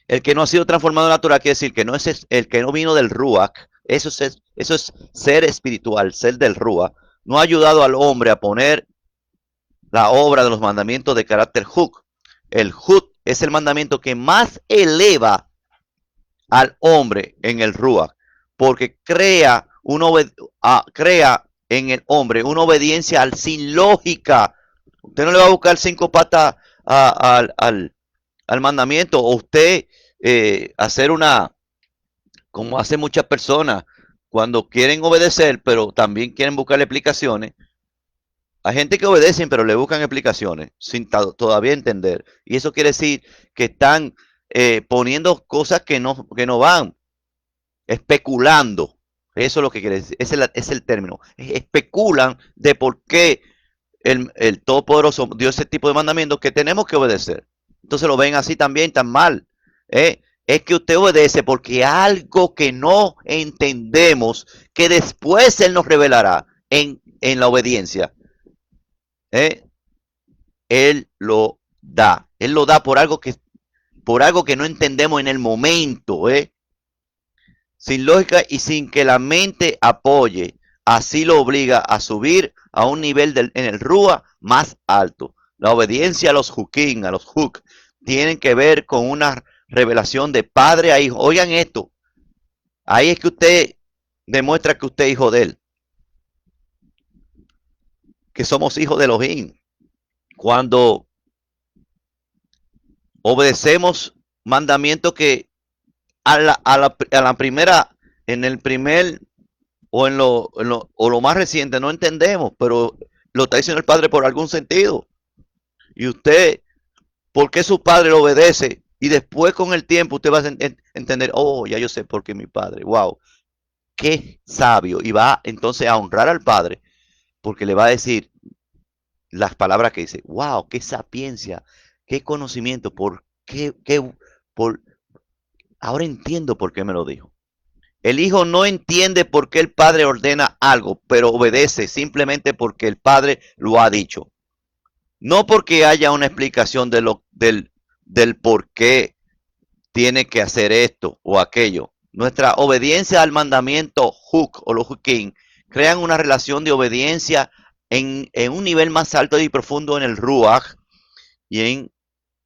el que no ha sido transformado en la Torah quiere decir que no es el que no vino del Ruach, eso es ser espiritual, ser del Ruach, no ha ayudado al hombre a poner la obra de los mandamientos de carácter Huk. El Huk es el mandamiento que más eleva al hombre en el Ruach, porque crea en el hombre una obediencia sin lógica. Usted no le va a buscar cinco patas al mandamiento, o usted hacer como hacen muchas personas, cuando quieren obedecer, pero también quieren buscar explicaciones. Hay gente que obedecen, pero le buscan explicaciones sin todavía entender. Y eso quiere decir que están poniendo cosas que no van, especulando. Eso es lo que quiere decir, es el término. Especulan de por qué el Todopoderoso dio ese tipo de mandamientos que tenemos que obedecer. Entonces lo ven así también, tan mal. Es que usted obedece porque algo que no entendemos, que después Él nos revelará en la obediencia. Él lo da. Él lo da por algo que no entendemos en el momento. Sin lógica y sin que la mente apoye. Así lo obliga a subir a un nivel en el Rúa más alto. La obediencia a los Hukim, a los Huk, tienen que ver con una revelación de padre a hijo. Oigan esto. Ahí es que usted demuestra que usted es hijo de él. Que somos hijos de Elohim. Cuando obedecemos mandamientos que a la primera, en el primer o lo más reciente no entendemos, pero lo está diciendo el Padre por algún sentido. Y usted, ¿por qué su Padre lo obedece? Y después con el tiempo usted va a entender, oh, ya yo sé por qué mi Padre, wow, qué sabio. Y va entonces a honrar al Padre porque le va a decir las palabras que dice, wow, qué sapiencia, qué conocimiento, por, ahora entiendo por qué me lo dijo. El hijo no entiende por qué el padre ordena algo, pero obedece simplemente porque el padre lo ha dicho. No porque haya una explicación del por qué tiene que hacer esto o aquello. Nuestra obediencia al mandamiento Huk o los Hukim crean una relación de obediencia en un nivel más alto y profundo en el Ruach y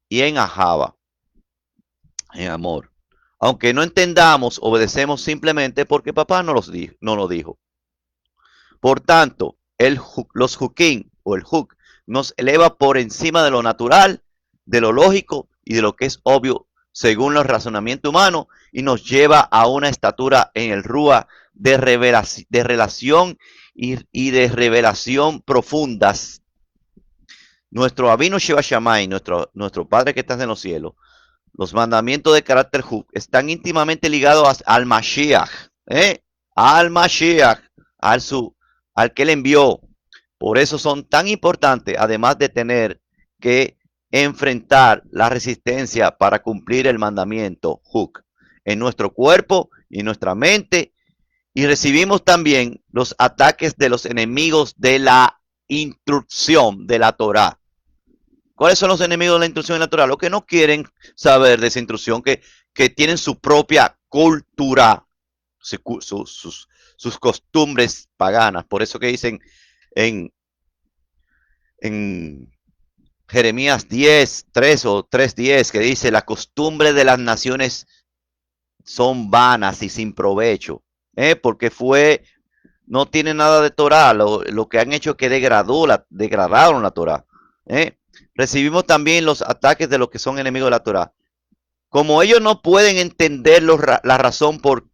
en Ahava, en amor. Aunque no entendamos, obedecemos simplemente porque papá no lo dijo. Por tanto, los Hukim o el Huk nos eleva por encima de lo natural, de lo lógico y de lo que es obvio según el razonamiento humano y nos lleva a una estatura en el Rúa de relación y de revelación profundas. Nuestro Abino Sheba Shammai, nuestro Padre que estás en los cielos, los mandamientos de carácter Huk están íntimamente ligados al Mashiach. al Mashiach, al que él envió. Por eso son tan importantes, además de tener que enfrentar la resistencia para cumplir el mandamiento Huk en nuestro cuerpo y nuestra mente. Y recibimos también los ataques de los enemigos de la instrucción de la Torah. ¿Cuáles son los enemigos de la instrucción de la Torah? Los que no quieren saber de esa instrucción, que tienen su propia cultura, sus costumbres paganas. Por eso que dicen en, en Jeremías 10:3 o 3:10, que dice, la costumbre de las naciones son vanas y sin provecho, porque no tiene nada de Torah, lo que han hecho es que degradaron la Torah. ¿eh? Recibimos también los ataques de los que son enemigos de la Torah. Como ellos no pueden entender la razón por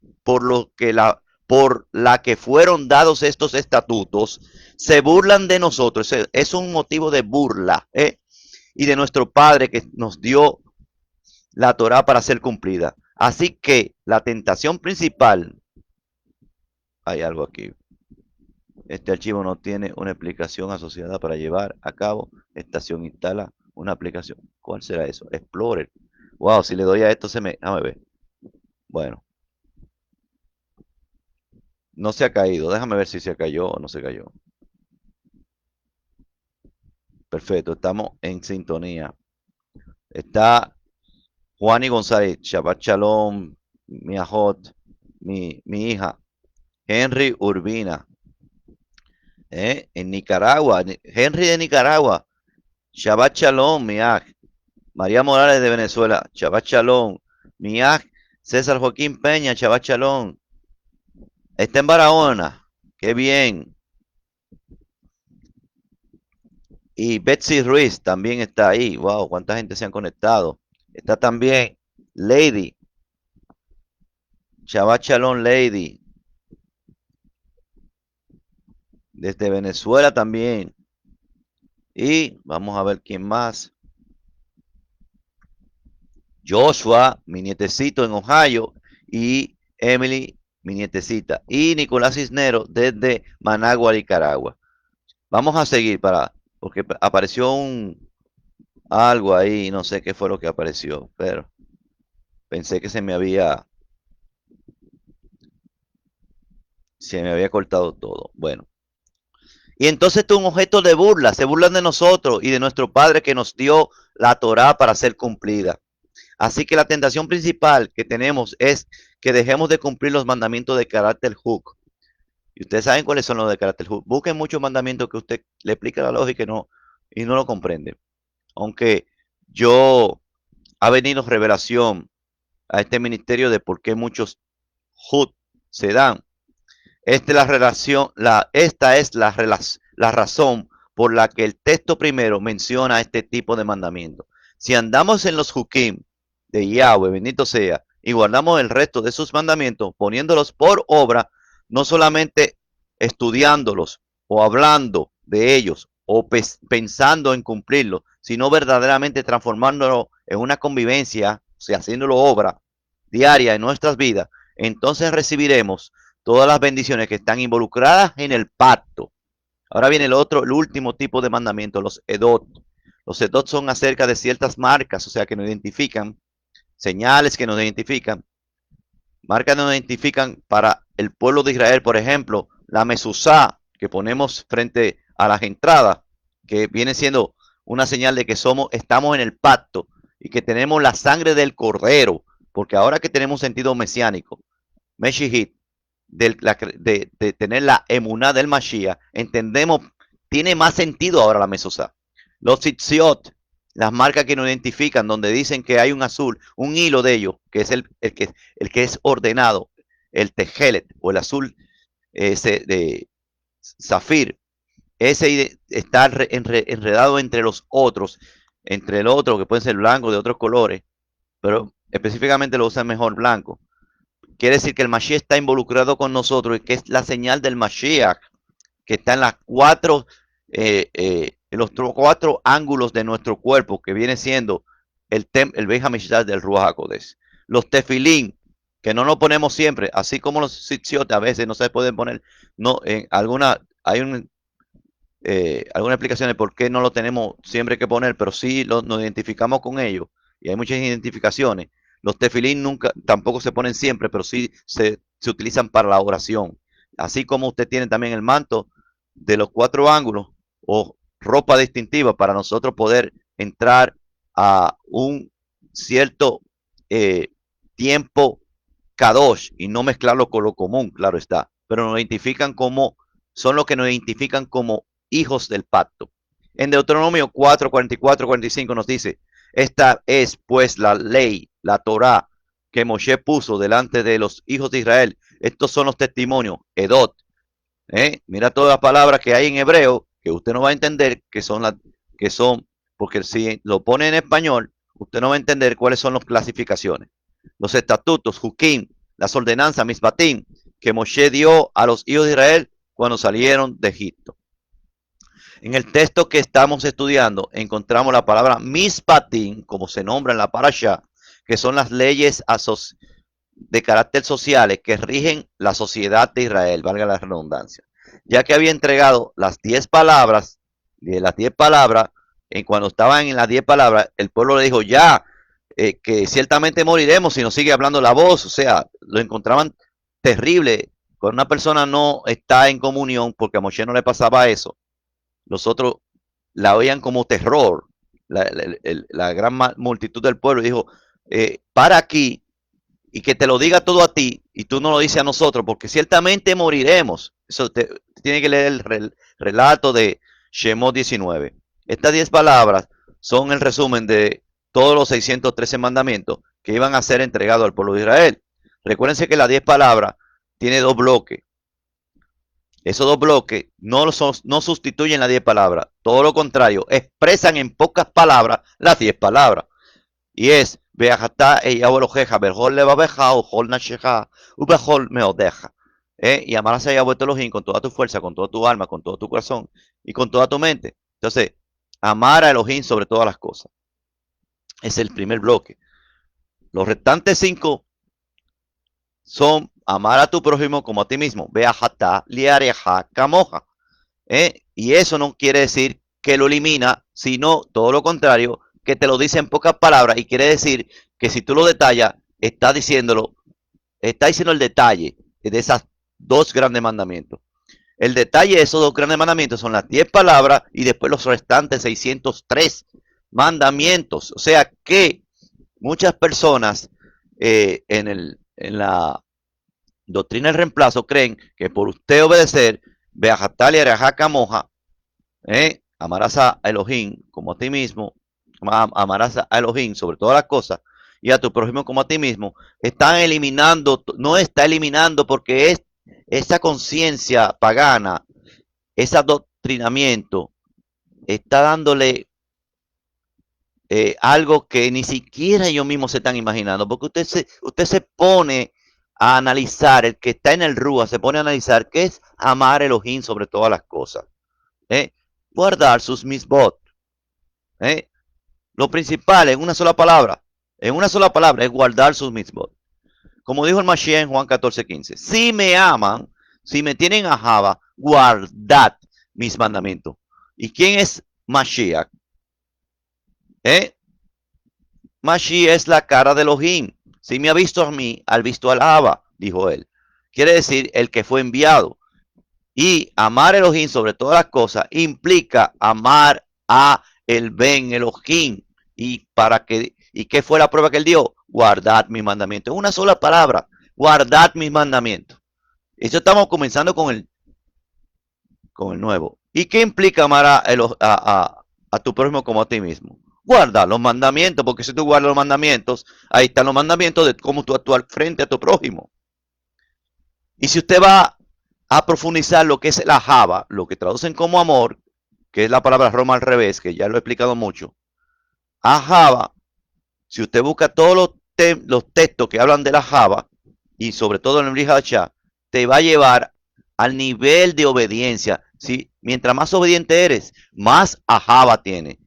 la que fueron dados estos estatutos, se burlan de nosotros. Es un motivo de burla, y de nuestro Padre que nos dio la Torah para ser cumplida. Así que la tentación principal, hay algo aquí. Este archivo no tiene una explicación asociada para llevar a cabo. Estación instala una aplicación. ¿Cuál será eso? Explorer. Wow, si le doy a esto se me... Déjame ver. Bueno, no se ha caído. Déjame ver si se cayó o no se cayó. Perfecto, estamos en sintonía. Está Juan y González, Shabbat Shalom, mi ajot, mi hija, Henry Urbina, en Nicaragua, Henry de Nicaragua, Shabbat Shalom, mi aj, María Morales de Venezuela, Shabbat Shalom, mi aj, César Joaquín Peña, Shabbat Shalom, está en Barahona, qué bien, y Betsy Ruiz también está ahí, wow, cuánta gente se han conectado, está también Lady, Shabbat Shalom Lady, desde Venezuela también. Y vamos a ver quién más. Joshua, mi nietecito en Ohio. Y Emily, mi nietecita. Y Nicolás Cisnero desde Managua, Nicaragua. Vamos a seguir porque apareció algo ahí, no sé qué fue lo que apareció, pero pensé que se me había cortado todo. Bueno. Y entonces esto es un objeto de burla, se burlan de nosotros y de nuestro Padre que nos dio la Torá para ser cumplida. Así que la tentación principal que tenemos es que dejemos de cumplir los mandamientos de carácter Huk. Y ustedes saben cuáles son los de carácter Huk. Busquen muchos mandamientos que usted le explica la lógica y no lo comprende. Aunque yo ha venido revelación a este ministerio de por qué muchos Huk se dan. Esta es la razón por la que el texto primero menciona este tipo de mandamiento. Si andamos en los Hukim de Yahweh, bendito sea, y guardamos el resto de sus mandamientos, poniéndolos por obra, no solamente estudiándolos o hablando de ellos o pensando en cumplirlos, sino verdaderamente transformándolo en una convivencia, o sea, haciéndolo obra diaria en nuestras vidas, entonces recibiremos todas las bendiciones que están involucradas en el pacto. Ahora viene el último tipo de mandamiento, los edot. Los edot son acerca de ciertas marcas, o sea, que nos identifican, señales que nos identifican, marcas que nos identifican para el pueblo de Israel, por ejemplo, la mezuzá que ponemos frente a las entradas, que viene siendo una señal de que estamos en el pacto y que tenemos la sangre del cordero, porque ahora que tenemos sentido mesiánico, Meshihit, de tener la emuná del Mashiach, entendemos, tiene más sentido ahora la mesosá. Los tzitziot, las marcas que nos identifican, donde dicen que hay un azul, un hilo de ellos, que es el que es ordenado, el tejelet o el azul ese de zafir, ese está enredado entre los otros, entre el otro que puede ser blanco de otros colores, pero específicamente lo usan mejor blanco. Quiere decir que el Mashiach está involucrado con nosotros y que es la señal del Mashiach que está en los cuatro ángulos de nuestro cuerpo, que viene siendo el Beit HaMikdash del Ruach HaKodesh. Los tefilín, que no lo ponemos siempre, así como los sitiotes a veces no se pueden poner, no, en hay alguna explicación de por qué no lo tenemos siempre que poner, pero sí nos identificamos con ellos, y hay muchas identificaciones. Los tefilín nunca, tampoco se ponen siempre, pero sí se utilizan para la oración. Así como usted tiene también el manto de los 4 ángulos o ropa distintiva para nosotros poder entrar a un cierto tiempo kadosh y no mezclarlo con lo común, claro está, pero nos identifican como, son los que nos identifican como hijos del pacto. En Deuteronomio 4, 44, 45 nos dice, esta es pues la ley, la Torá que Moshe puso delante de los hijos de Israel. Estos son los testimonios, Edot. Mira todas las palabras que hay en hebreo que usted no va a entender que son, porque si lo pone en español, usted no va a entender cuáles son las clasificaciones. Los estatutos, Jukim, las ordenanzas, Misbatim, que Moshe dio a los hijos de Israel cuando salieron de Egipto. En el texto que estamos estudiando encontramos la palabra Misbatim, como se nombra en la parasha, que son las leyes de carácter sociales que rigen la sociedad de Israel, valga la redundancia. Ya que había entregado las 10 palabras, en cuando estaban en las 10 palabras, el pueblo le dijo ya, que ciertamente moriremos si nos sigue hablando la voz, o sea, lo encontraban terrible. Cuando una persona no está en comunión, porque a Moshe no le pasaba eso, los otros la oían como terror. La gran multitud del pueblo dijo, para aquí y que te lo diga todo a ti y tú no lo dices a nosotros, porque ciertamente moriremos. Eso tiene que leer el relato de Shemot 19. Estas 10 palabras son el resumen de todos los 613 mandamientos que iban a ser entregados al pueblo de Israel. Recuérdense que las 10 palabras tiene 2 bloques. Esos 2 bloques no sustituyen las 10 palabras. Todo lo contrario, expresan en pocas palabras las 10 palabras. Y es, Beajatá Eyahu Eloheja, Bejol Levabeja, Ujol Nasheja, Ubejol Meodeja. Y amarás a Yahweh tu Elohim con toda tu fuerza, con toda tu alma, con todo tu corazón y con toda tu mente. Entonces, amar a Elohim sobre todas las cosas. Es el primer bloque. Los restantes 5 son amar a tu prójimo como a ti mismo. Beajatá Liareja Kamoja. Y eso no quiere decir que lo elimina, sino todo lo contrario, que te lo dice en pocas palabras y quiere decir que si tú lo detallas, está diciendo el detalle de esos 2 grandes mandamientos. El detalle de esos 2 grandes mandamientos son las 10 palabras y después los restantes 603 mandamientos. O sea que muchas personas en la doctrina del reemplazo creen que por usted obedecer, Beajatali Arajaka Moja, amarás a Elohim como a ti mismo, amarás a Elohim sobre todas las cosas y a tu prójimo como a ti mismo, no está eliminando porque es esa conciencia pagana, ese adoctrinamiento, está dándole algo que ni siquiera ellos mismos se están imaginando, porque usted se pone a analizar, el que está en el Rúa se pone a analizar qué es amar a Elohim sobre todas las cosas. Guardar sus misbot. Lo principal en una sola palabra, es guardar sus misbot. Como dijo el Mashiach en Juan 14:15, si me aman, si me tienen a Java, guardad mis mandamientos. ¿Y quién es Mashiach? Mashiach es la cara de Elohim. Si me ha visto a mí, al visto al Java, dijo él. Quiere decir el que fue enviado. Y amar a Elohim sobre todas las cosas implica amar a el Ben Elohim. ¿Y qué fue la prueba que él dio? Guardad mis mandamientos. Una sola palabra. Guardad mis mandamientos. Eso estamos comenzando con el nuevo. ¿Y qué implica amar a tu prójimo como a ti mismo? Guarda los mandamientos, porque si tú guardas los mandamientos, ahí están los mandamientos de cómo tú actúas frente a tu prójimo. Y si usted va a profundizar lo que es la Java, lo que traducen como amor, que es la palabra Roma al revés, que ya lo he explicado mucho, a Java, si usted busca todos los textos que hablan de la Java, y sobre todo en el Brihachá, te va a llevar al nivel de obediencia. ¿Sí? Mientras más obediente eres, más a Java tiene.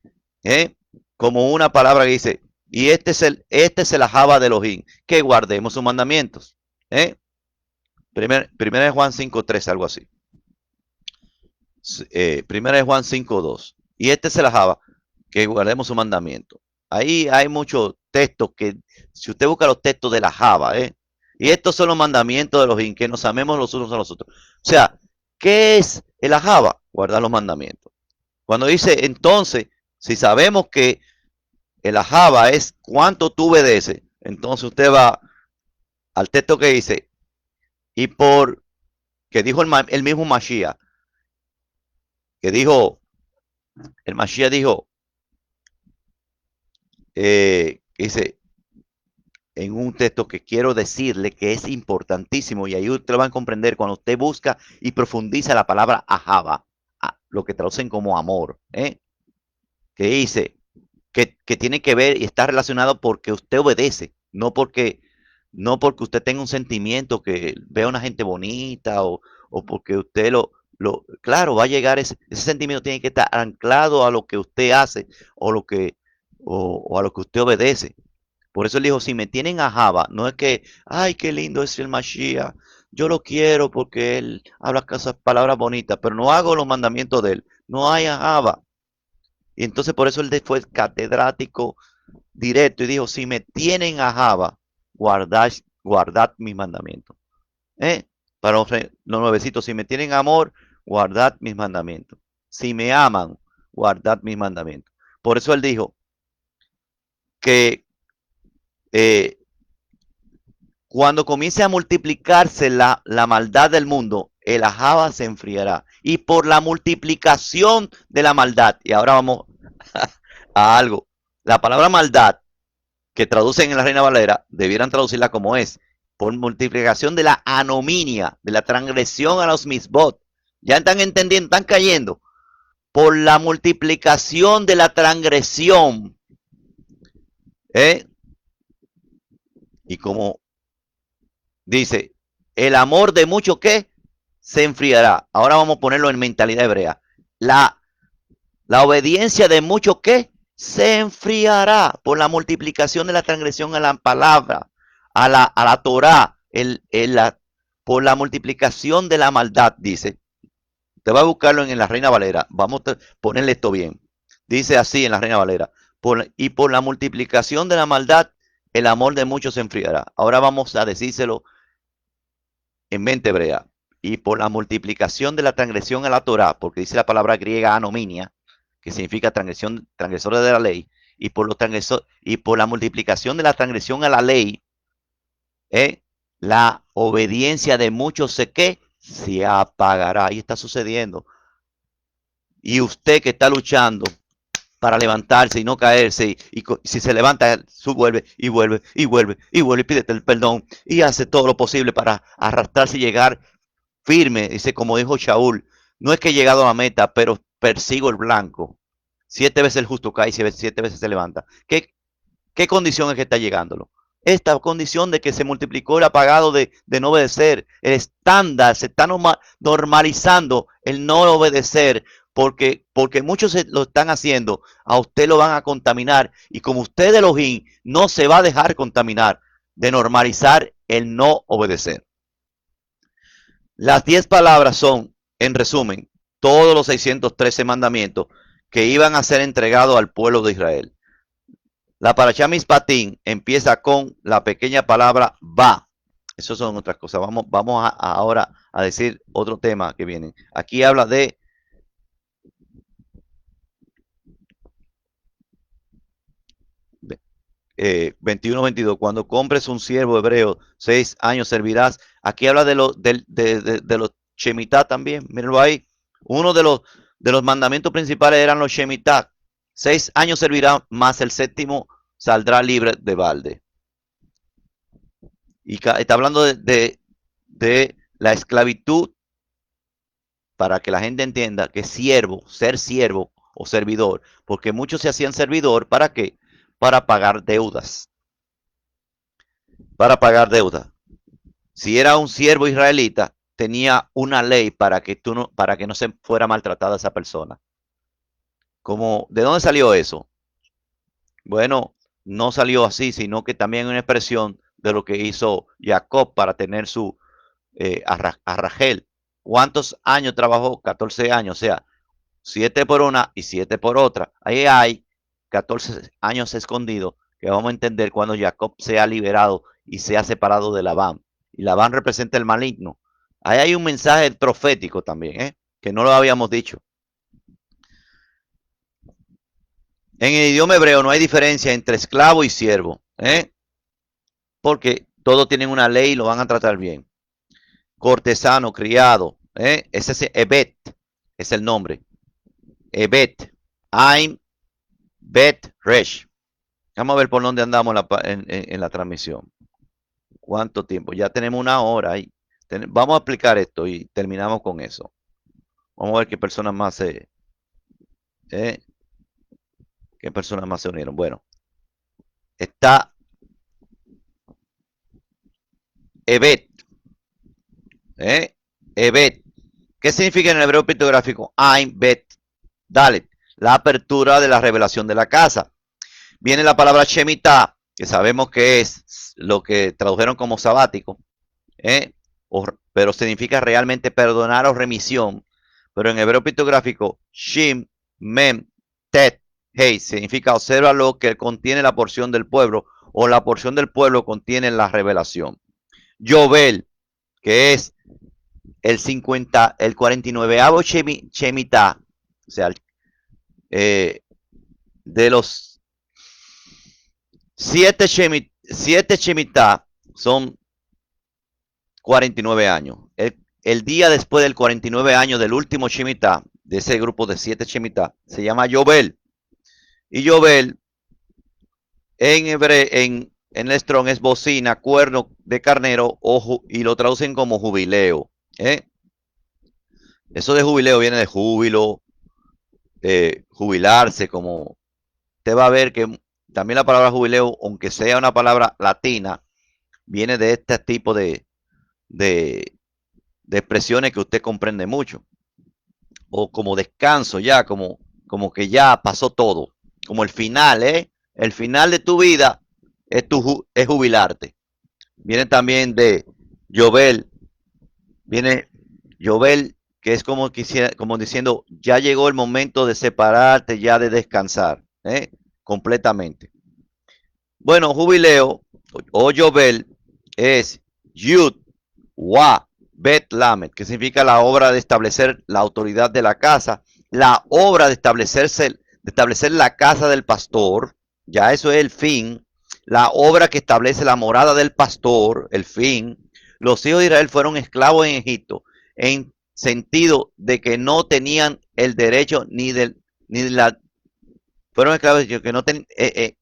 Como una palabra que dice, Y este es el ajaba de Elohim, que guardemos sus mandamientos. ¿Eh? Primera de Juan 5:3, algo así. Primera de Juan 5:2. Y este es el ajaba, que guardemos su mandamiento. Ahí hay muchos textos que, si usted busca los textos de la Java, y estos son los mandamientos de Elohim, que nos amemos los unos a los otros. O sea, ¿qué es el ajaba? Guardar los mandamientos. Cuando dice, entonces, si sabemos que el ajaba es cuánto tú obedeces, entonces usted va al texto que dice, y por, que dijo el mismo Mashiach, que dijo, el Mashiach dijo, dice, en un texto que quiero decirle que es importantísimo y ahí usted lo va a comprender cuando usted busca y profundiza la palabra ajaba, lo que traducen como amor, que dice que tiene que ver y está relacionado porque usted obedece, no porque usted tenga un sentimiento que vea a una gente bonita o porque usted claro, va a llegar ese sentimiento tiene que estar anclado a lo que usted hace o o a lo que usted obedece. Por eso él dijo, si me tienen a Java, no es que, ay, qué lindo es el Mashiach, yo lo quiero porque él habla esas palabras bonitas, pero no hago los mandamientos de él, no hay a Java. Y entonces por eso él fue el catedrático directo y dijo, si me tienen a Java, guardad mis mandamientos. ¿Eh? Para los nuevecitos, si me tienen amor, guardad mis mandamientos. Si me aman, guardad mis mandamientos. Por eso él dijo que eh, cuando comience a multiplicarse la maldad del mundo, el ajaba se enfriará. Y por la multiplicación de la maldad, y ahora vamos a algo, la palabra maldad, que traducen en la Reina Valera, debieran traducirla como es, por multiplicación de la anominia, de la transgresión a los misbot. Ya están entendiendo, están cayendo. Por la multiplicación de la transgresión. ¿Eh? Y como dice, el amor de mucho que se enfriará. Ahora vamos a ponerlo en mentalidad hebrea. La, la obediencia de mucho que se enfriará por la multiplicación de la transgresión a la palabra, a la Torah, por la multiplicación de la maldad, dice. Te va a buscarlo en la Reina Valera. Vamos a ponerle esto bien. Dice así en la Reina Valera. Y por la multiplicación de la maldad, el amor de muchos se enfriará. Ahora vamos a decírselo en mente hebrea. Y por la multiplicación de la transgresión a la Torah, porque dice la palabra griega anominia, que significa transgresión, transgresores de la ley, y por la multiplicación de la transgresión a la ley, la obediencia de muchos se apagará. Y está sucediendo. Y usted que está luchando para levantarse y no caerse, y si se levanta, vuelve y vuelve y vuelve y vuelve y pídete el perdón y hace todo lo posible para arrastrarse y llegar firme. Dice, como dijo Shaul, no es que he llegado a la meta, pero persigo el blanco. 7 veces el justo cae y 7 veces se levanta. ¿Qué condición es que está llegándolo? Esta condición de que se multiplicó el apagado de no obedecer, el estándar, se está normalizando el no obedecer, porque muchos lo están haciendo, a usted lo van a contaminar, y como usted de Elohim no se va a dejar contaminar de normalizar el no obedecer. Las 10 palabras son, en resumen, todos los 613 mandamientos que iban a ser entregados al pueblo de Israel. La Parashá Mishpatim empieza con la pequeña palabra va. Eso son otras cosas. Vamos ahora a decir otro tema que viene. Aquí habla de 21-22. Cuando compres un siervo hebreo, 6 años servirás. Aquí habla de los Shemitah también. Mírenlo ahí. Uno de los mandamientos principales eran los Shemitah. 6 años servirá, más el séptimo saldrá libre de balde. Y está hablando de la esclavitud, para que la gente entienda que siervo, ser siervo o servidor, porque muchos se hacían servidor, ¿para qué? Para pagar deudas. Para pagar deudas. Si era un siervo israelita, tenía una ley para que no se fuera maltratada esa persona. ¿De dónde salió eso? Bueno, no salió así, sino que también es una expresión de lo que hizo Jacob para tener a Rachel. ¿Cuántos años trabajó? 14 años, o sea, 7 por una y 7 por otra. Ahí hay 14 años escondidos que vamos a entender cuando Jacob sea liberado y sea separado de Labán. Y Labán representa el maligno. Ahí hay un mensaje profético también, que no lo habíamos dicho. En el idioma hebreo no hay diferencia entre esclavo y siervo, porque todos tienen una ley y lo van a tratar bien. Cortesano, criado, ese es Evet, es el nombre. Evet, Aim, Bet, Resh. Vamos a ver por dónde andamos en la transmisión. ¿Cuánto tiempo? Ya tenemos una hora ahí. Vamos a explicar esto y terminamos con eso. Vamos a ver qué personas más eh, qué personas más se unieron. Bueno, está Evet, Evet. ¿Qué significa en el hebreo pictográfico? Ain, Bet, Dalet. La apertura de la revelación de la casa. Viene la palabra Shemitah, que sabemos que es lo que tradujeron como sabático, ¿eh? Pero significa realmente perdonar o remisión. Pero en hebreo pictográfico, Shim, Mem, Tet, Hey, significa observa lo que contiene la porción del pueblo o la porción del pueblo contiene la revelación. Yobel, que es el 49avo Shemitah, o sea, eh, de los siete Shemitah son 49 años. El día después del 49 años del último Shemitah, de ese grupo de 7 Shemitah, se llama Yobel. Y Yobel en el Strong es bocina, cuerno de carnero y lo traducen como jubileo. ¿eh? Eso de jubileo viene de júbilo, jubilarse, como usted va a ver que también la palabra jubileo, aunque sea una palabra latina, viene de este tipo de, de expresiones que usted comprende mucho. O como descanso ya, como que ya pasó todo. Como el final, ¿eh? El final de tu vida es jubilarte. Viene también de Yobel, viene Yobel, que es como diciendo, ya llegó el momento de separarte, ya de descansar, completamente. Bueno, jubileo o Yobel es Yud, Wa, Bet Lamed, que significa la obra de establecer la autoridad de la casa, la obra de establecer la casa del pastor, ya eso es el fin, la obra que establece la morada del pastor, el fin. Los hijos de Israel fueron esclavos en Egipto, en sentido de que no tenían el derecho ni de la fueron esclavos que no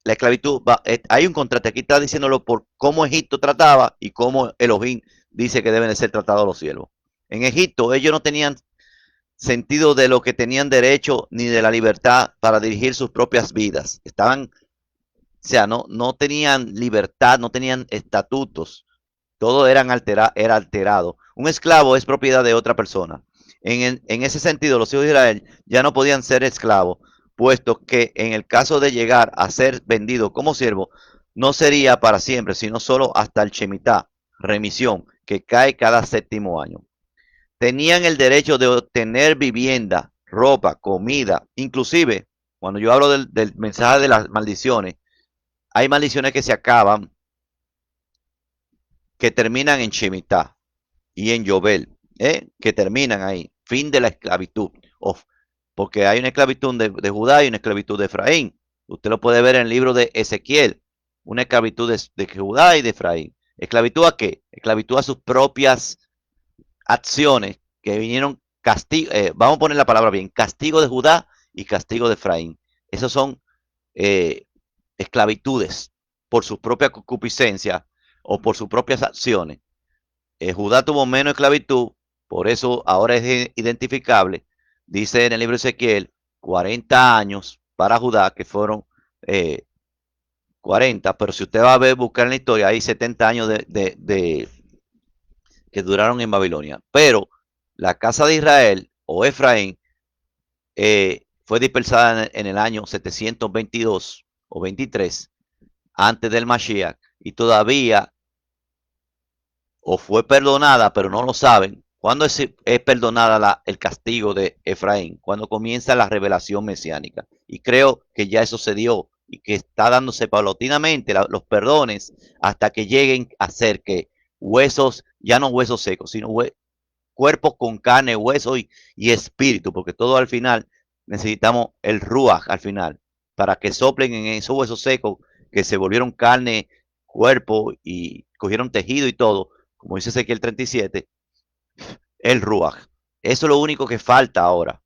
la esclavitud hay un contraste, aquí está diciéndolo por cómo Egipto trataba y cómo Elohim dice que deben de ser tratados los siervos. En Egipto ellos no tenían sentido de lo que tenían derecho ni de la libertad para dirigir sus propias vidas. Estaban, o sea, no tenían libertad, no tenían estatutos, todo era alterado. Un esclavo es propiedad de otra persona. En ese sentido, los hijos de Israel ya no podían ser esclavos, puesto que en el caso de llegar a ser vendido como siervo, no sería para siempre, sino solo hasta el Shemitah, remisión, que cae cada séptimo año. Tenían el derecho de obtener vivienda, ropa, comida, inclusive, cuando yo hablo del mensaje de las maldiciones, hay maldiciones que se acaban, que terminan en Shemitah y en Yobel, que terminan ahí, fin de la esclavitud, porque hay una esclavitud de Judá y una esclavitud de Efraín. Usted lo puede ver en el libro de Ezequiel, una esclavitud de Judá y de Efraín. ¿Esclavitud a qué? Esclavitud a sus propias acciones que vinieron castigo, vamos a poner la palabra bien, castigo de Judá y castigo de Efraín. Esos son eh, esclavitudes por su propia concupiscencia o por sus propias acciones. Judá tuvo menos esclavitud, por eso ahora es identificable. Dice en el libro de Ezequiel 40 años para Judá, que fueron 40, pero si usted va a ver, buscar en la historia, hay 70 años que duraron en Babilonia. Pero la casa de Israel o Efraín fue dispersada en el año 722 o 23 antes del Mashiach y todavía o fue perdonada, pero no lo saben. ¿Cuándo es perdonada el castigo de Efraín? Cuando comienza la revelación mesiánica. Y creo que ya eso se dio y que está dándose paulatinamente los perdones hasta que lleguen a ser que huesos, ya no huesos secos, sino cuerpos con carne, hueso y espíritu, porque todo al final necesitamos el ruach al final, para que soplen en esos huesos secos que se volvieron carne, cuerpo y cogieron tejido y todo, como dice Ezequiel 37, el ruach. Eso es lo único que falta ahora,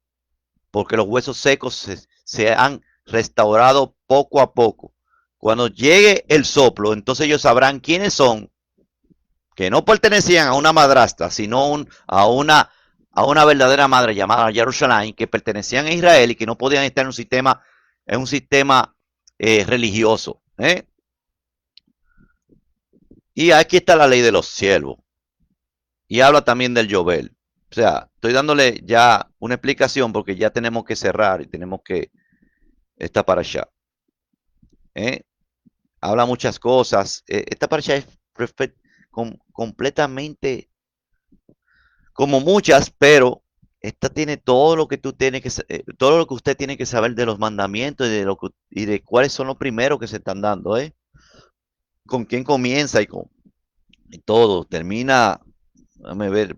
porque los huesos secos se han restaurado poco a poco. Cuando llegue el soplo, entonces ellos sabrán quiénes son, que no pertenecían a una madrastra, sino a una verdadera madre llamada Jerusalén, que pertenecían a Israel y que no podían estar en un sistema religioso. Y aquí está la ley de los siervos. Y habla también del Yobel. O sea, estoy dándole ya una explicación porque ya tenemos que cerrar y tenemos que estar para allá. Habla muchas cosas. Esta para allá es completamente como muchas, pero esta tiene todo lo que tú tienes que, todo lo que usted tiene que saber de los mandamientos y de cuáles son los primeros que se están dando, ¿eh? Con quién comienza y todo. Termina, déjame ver,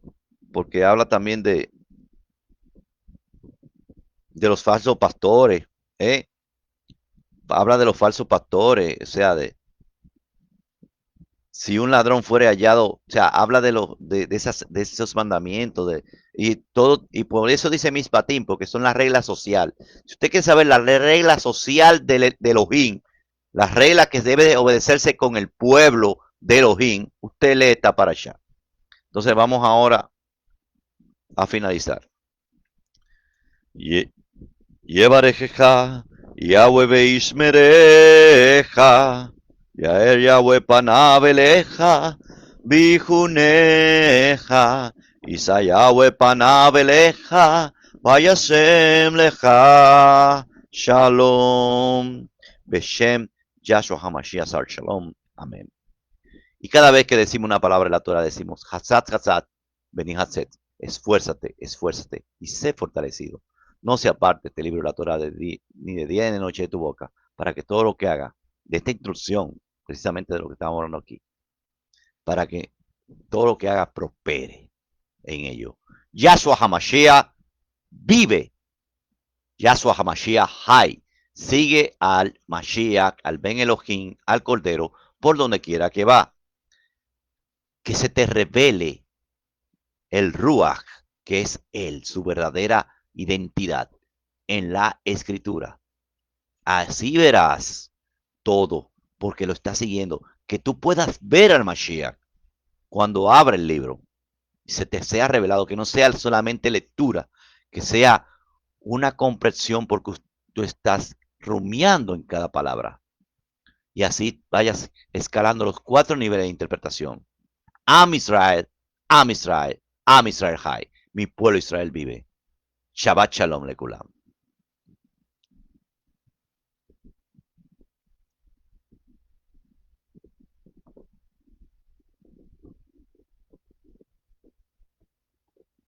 porque habla también de los falsos pastores, ¿eh? Habla de los falsos pastores, o sea, de si un ladrón fuere hallado, o sea, habla de esos mandamientos, y todo, y por eso dice Mispatim, porque son las reglas sociales. Si usted quiere saber la regla social de Elohim, las reglas que debe de obedecerse con el pueblo de Elohim, usted lee esta para allá. Entonces vamos ahora a finalizar. Yevarejeja, Yahweh Beishmereja, Yael Yahweh Panabeleja, Bijuneja, Isa Yahweh Panabeleja, Vayasem Leja, Shalom, Beshem, Yahshua HaMashiach Sar Shalom, amén. Y cada vez que decimos una palabra en la Torah decimos, Hatzat, Hatzat, Beni Hatzet, esfuérzate, esfuérzate y sé fortalecido. No se aparte este libro de la Torah ni de día ni de noche de tu boca, para que todo lo que haga, de esta instrucción, precisamente de lo que estamos hablando aquí, para que todo lo que haga prospere en ello. Yahshua HaMashiach vive. Yahshua HaMashiach hay. Sigue al Mashiach, al Ben Elohim, al Cordero, por donde quiera que va. Que se te revele el Ruach, que es él, su verdadera identidad en la escritura. Así verás todo, porque lo estás siguiendo. Que tú puedas ver al Mashiach cuando abra el libro y se te sea revelado, que no sea solamente lectura, que sea una comprensión porque tú estás rumiando en cada palabra. Y así vayas escalando los 4 niveles de interpretación. Am Israel, Am Israel, Am Israel High. Mi pueblo Israel vive. Shabbat Shalom Lekulam.